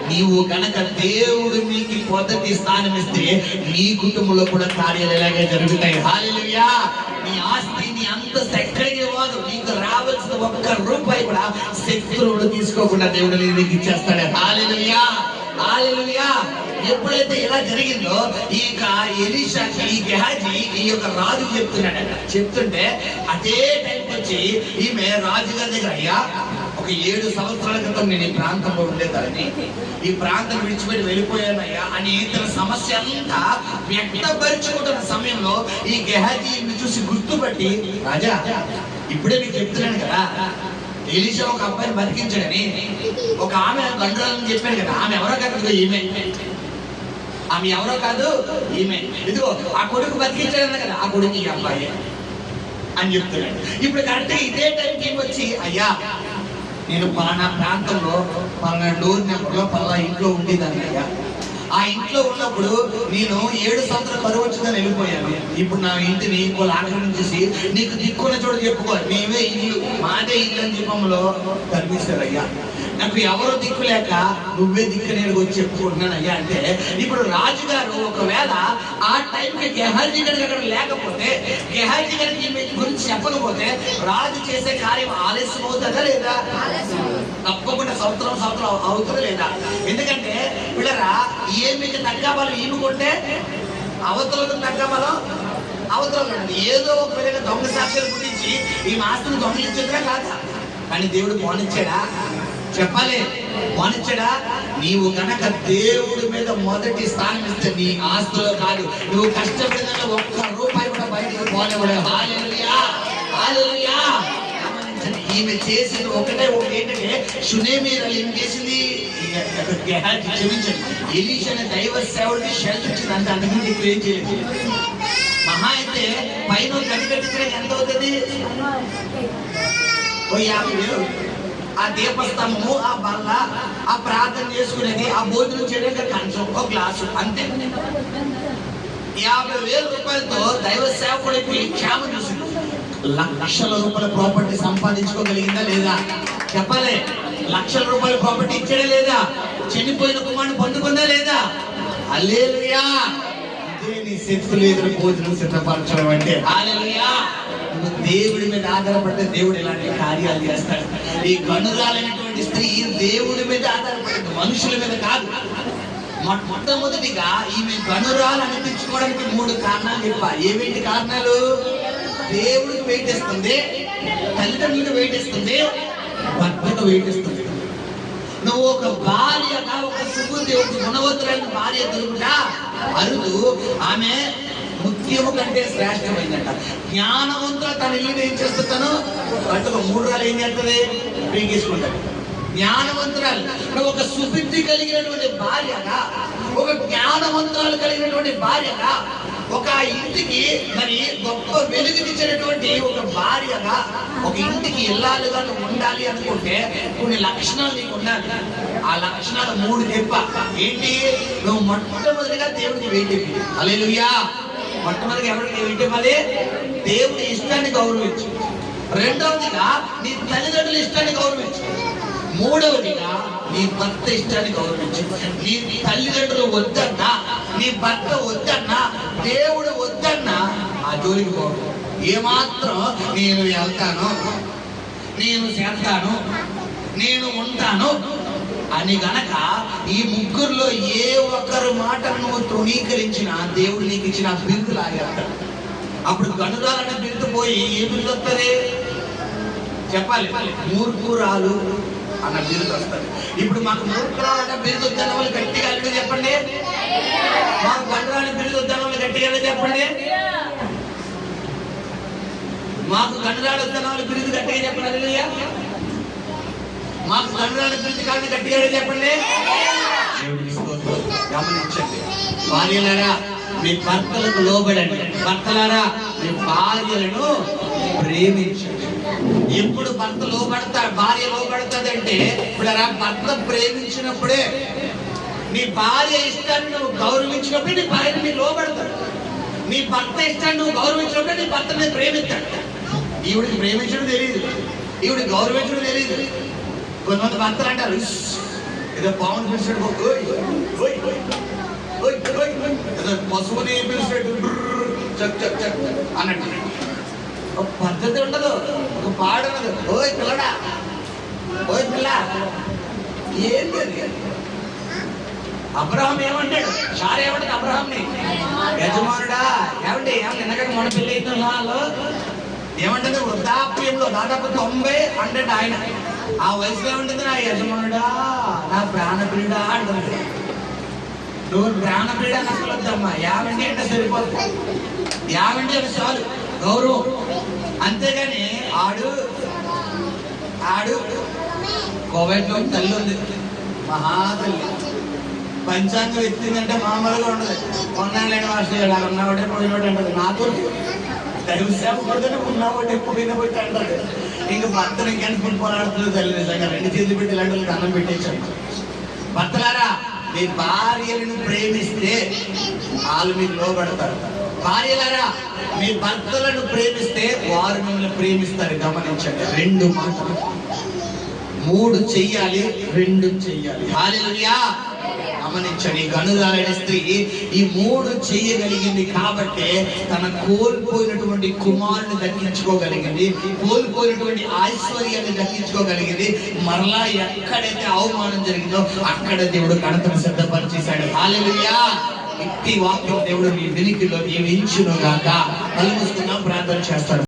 Speaker 4: నీవు కనుక దేవుడు నీకు మొదటి స్థానం ఇస్తే నీ కుటుంబంలో కూడా కార్యాలు ఇలాగే జరుగుతాయి. హల్లెలూయా. నీ ఆస్తి, నీ అంతస్తు ఎక్కడికి పోదు. నీకు రావాల్సిన ఒక్క రూపాయి కూడా శత్రువులు తీసుకోకుండా దేవుడు నీకు ఇచ్చేస్తాడు. హల్లెలూయా, హల్లెలూయా. ఎప్పుడైతే ఇలా జరిగిందో ఇక ఎలీషాకి ఈ గెహాజీ ఈ యొక్క రాజు చెప్తుంటే అదే టైంకి వచ్చి ఈమె రాజుగారి దగ్గర, అయ్యా
Speaker 3: ఒక 7 సంవత్సరాల క్రితం నేను ఈ ప్రాంతంలో ఉండేదాన్ని, ఈ ప్రాంతం విడిచిపెట్టి వెళ్ళిపోయానయ్యా అని తన సమస్య అంతా వ్యక్తపరుచుకుంటున్న సమయంలో ఈ గెహాజీని చూసి గుర్తుపట్టి, రాజా ఇప్పుడే మీకు చెప్తున్నాను కదా, ఎలీషా ఒక అబ్బాయిని బతికించాడని. ఒక ఆమె గండ్రాలని చెప్పాను కదా, ఆమె ఎవరో కాదు, ఈమె. ఆమె ఎవరో కాదు, ఈమె. ఇదిగో ఆ కొడుకు బతికించాడన్న కదా, ఆ కొడుకు ఈ అబ్బాయి అని చెప్తున్నాడు. ఇప్పుడు కరెక్ట్గా ఇదే టైంకి వచ్చి, అయ్యా నేను పలానా ప్రాంతంలో పలానా డోర్ నెంబర్లో పలానా ఇంట్లో ఉండేదాన్ని అయ్యా. ఆ ఇంట్లో ఉన్నప్పుడు నేను 7 సంవత్సరాల కరువు వచ్చిందని వెళ్ళిపోయాను. ఇప్పుడు నా ఇంటిని ఇంకోళ్ళు ఆక్రమించేసి నీకు దిక్కున్న చోట చెప్పుకో, మేమే ఇల్లు, మాదే ఇల్లు అని చెప్పంలో కనిపిస్తారు అయ్యా. నాకు ఎవరో దిక్కు లేక నువ్వే దిక్కు నేను వచ్చి చెప్పుకుంటున్నాను అయ్యా అంటే, ఇప్పుడు రాజుగారు ఒకవేళ ఆ టైంకి గెహాజీ గారికి అక్కడ లేకపోతే, గెహాజీ గారికి ఈమె గురించి చెప్పకపోతే రాజు చేసే కార్యం ఆలస్యం అవుతుందా లేదా? తప్పకుండా సంవత్సరం అవుతుందా లేదా? ఎందుకంటే పిల్లరా, ఏమికి తగ్గబలం ఈమెకుంటే అవతలకు తగ్గబలం అవతల. ఏదో ఒక విధంగా దొంగ సాక్ష్యాల గురించి ఈ ఆస్తిని దొంగలించదురా కాదా? కానీ దేవుడు పోనిచ్చాడా? చెప్పాలి, పోనిచ్చాడా? నీవు కనుక దేవుడి మీద మొదటి స్థానం ఇస్తే నీ ఆస్తులో కాదు, నువ్వు కష్టపడిన ₹1 కూడా బయటకు పోలేవాడు. హల్లెలూయా, హల్లెలూయా. ఈమె చేసింది ఒకటే ఏంటంటే, షునేమీర్ ఏం చేసింది? క్షమించండి, ఎలీషా అనే దైవ సేవడికి షెల్టర్ ఇచ్చింది. అంత అంతకుముందు ఎక్కువ ఏం చేయలేదు. మహా అయితే పైన గది కట్టించడానికి ఎంత అవుతుంది? ఓ 50,000. ఆ దీపస్తంభము, ఆ బల్ల, ఆ ప్రార్థన చేసుకునేది, ఆ భోజనం చేయడానికి కంచం, ఒక గ్లాసు, అంతే. 50,000 రూపాయలతో దైవ సేవకుడికి క్షేమం చూసింది. లక్షల రూపాయల ప్రాపర్టీ సంపాదించుకోగలిగిందా లేదా? చెప్పాలి. లక్షల రూపాయల ప్రాపర్టీ ఇచ్చాడా లేదా? చనిపోయిన కుమారుని పొందుకుందా లేదా? హల్లెలూయా. ఇదే నీ శక్తులు ఎదురు భోజనం సిద్ధపరచడం అంటే. హల్లెలూయా. నువ్వు దేవుడి మీద ఆధారపడితే దేవుడు ఇలాంటి కార్యాలు చేస్తాడు. ఈ గనురాలైనటువంటి స్త్రీ దేవుడి మీద ఆధారపడింది, మనుషుల మీద కాదు. మొట్టమొదటిగా ఈమె గనురాలు అనిపించుకోవడానికి 3 కారణాలు చెప్పా. ఏమేంటి కారణాలు? దేవుడికి వెయిట్ ఇస్తుంది, తల్లిదండ్రులకు వెయిట్ ఇస్తుంది, భర్తకు వెయిట్ ఇస్తుంది. నువ్వు ఒక భార్యగా, ఒక సుబుద్ధి, ఒక గుణవంతులైన భార్య దొరుకుతా అరుదు. ఆమె ముత్యము కంటే శ్రేష్టమైందంట. జ్ఞానవంతులు తన ఇల్లుని ఏం చేస్తాను అంటే, ఒక 3 రాళ్ళు ఏం చేస్తుంది? పీకేసుకుంటాడు. జ్ఞానవంతురాలు, నువ్వు ఒక సుబుద్ధి కలిగినటువంటి భార్యగా, ఒక జ్ఞానవంతురాలు కలిగినటువంటి భార్యగా, ఒక ఇంటికి మరి గొప్ప వెలుగునిచ్చినటువంటి ఒక భార్యగా, ఒక ఇంటికి ఇల్లాలుగా నువ్వు ఉండాలి అనుకుంటే కొన్ని లక్షణాలు నీకు ఉండాలి. ఆ లక్షణాలు 3 చెప్ప. ఏంటి? నువ్వు మొట్టమొదటిగా దేవుడికి వెయిట్ ఇవ్వాలి. హల్లెలూయా. మొట్టమొదటిగా ఎవరికి వెయిట్ ఇవ్వాలి? దేవుడి ఇష్టాన్ని గౌరవించు. రెండవదిగా నీ తల్లిదండ్రుల ఇష్టాన్ని గౌరవించు. మూడవదిగా నీ భర్త ఇష్టాన్ని గౌరవించు. నీ తల్లిదండ్రులు వద్దన్నా, నీ భర్త వద్దన్నా, దేవుడు వద్దన్నా ఆ జోలికి పోవు. ఏమాత్రం నేను వెళ్తాను, నేను చేస్తాను, నేను ఉంటాను అని గనక ఈ ముగ్గురులో ఏ ఒక్కరు మాట నువ్వు తృణీకరించినా దేవుడు నీకు ఇచ్చిన బిరుదు లాగేస్తాడు. అప్పుడు గనురాలనే బిరుదు పోయి ఏ బిరుదు వస్తుంది? చెప్పాలి, మూర్ఖురాలు అన్న బిరుదు వస్తుంది. ఇప్పుడు మాకు మూర్ఖురాలు అన్న బిరుదు వద్దన్న వాళ్ళు గట్టిగా అల్లుడు చెప్పండి. మాకు గనురాలని బిరుదు వద్దన్న వాళ్ళు గట్టిగా చెప్పండి. మాకు గనురాలు వద్దన్న వాళ్ళు బిరుదు గట్టిగా చెప్పండి. హల్లెలూయా. మాకు గనురాలు బిరుదు కాదు గట్టిగా చెప్పండి. గమనించండి భార్యలారా, మీ భర్తలకు లోబడండి. భర్తలారా, మీ భార్యలను ప్రేమించండి. ఎప్పుడు భర్త లోబడతాడు, భార్య లోబడతాడంటే ఇప్పుడు భర్త ప్రేమించినప్పుడే, నీ భార్య ఇష్టాన్ని నువ్వు గౌరవించినప్పుడే నీ భార్యని నీ లోబడతాడు. నీ భర్త ఇష్టాన్ని నువ్వు గౌరవించినప్పుడే నీ భర్తని ప్రేమిస్తాడు. ఈవిడికి ప్రేమించడం తెలియదు, ఈవిడికి గౌరవించడం తెలియదు. కొంతమంది భర్తలు అంటారు, ఏదో పావును పిలిచినట్టు ఏదో పశువుని పిలిచినట్టు చక్ చక్ చక్ అన్నట్టు ఒక పద్ధతి ఉండదు, ఒక పాడు ఉండదు. ఓయ్ పిల్లడా, ఓయ్ పిల్ల, ఏంటి అది? అబ్రహాం ఏమంటాడు? షారా ఏమంటాడు అబ్రహాంని? యజమానుడా, ఏమండి ఎందుకంటే మన పెళ్లి అయితే ఏమంటుంది? వృద్ధాప్యంలో దాదాపు 90 100 ఆయన ఆ వయసులో ఉంటుంది నా యజమానుడా, నా ప్రాణప్రియుడా అంటుంది. నువ్వు ప్రాణప్రియుడా అసలు వద్దమ్మా, యావండి అంటే సరిపోతుంది. యావండి అంటే చాలు, గౌరవం. అంతేగాని ఆడు కోవైట్లో తల్లి ఉంది, మహాతల్లి. పంచాంగం ఎత్తిందంటే మామూలుగా ఉండదు. కొన్నాళ్ళని మాస్టర్ అలా ఉన్నావాడే పోయినోడు అంటది. నాకు దైవసేవ కొడుతూనే ఉన్నావాడు ఎప్పుడైనా పోయి అంటది. ఇంక భర్తను ఇంకెందుకు పోరాడుతుంది తల్లి. నిజంగా 2 చేతులు పెట్టి ఇలాంటి వాళ్ళకి అన్నం పెట్టేశాను. భర్తలారా, మీ భార్యలను ప్రేమిస్తే వాళ్ళు మీకు లోబడతారు. భార్యలారా, మీ భర్తలను ప్రేమిస్తే వారు మిమ్మల్ని ప్రేమిస్తారు. గమనించండి, 2 మాటలు. 3 చెయ్యాలి, 2 చెయ్యాలి. హల్లెలూయా. గమనించండి, గనురాలైన స్త్రీ ఈ 3 చెయ్యగలిగింది కాబట్టి తన కోల్పోయినటువంటి కుమారుని దక్కించుకోగలిగింది, కోల్పోయినటువంటి ఐశ్వర్యాన్ని దక్కించుకోగలిగింది. మరలా ఎక్కడైతే అవమానం జరిగిందో అక్కడ దేవుడు ఘనతను సిద్ధపరిచేశాడు. హల్లెలూయా. ఇట్టి వాక్యం దేవుడు మీ వెనుకలో దీవించును గాక. కళ్ళు మూసుకుందాం, ప్రార్థన చేస్తాడు.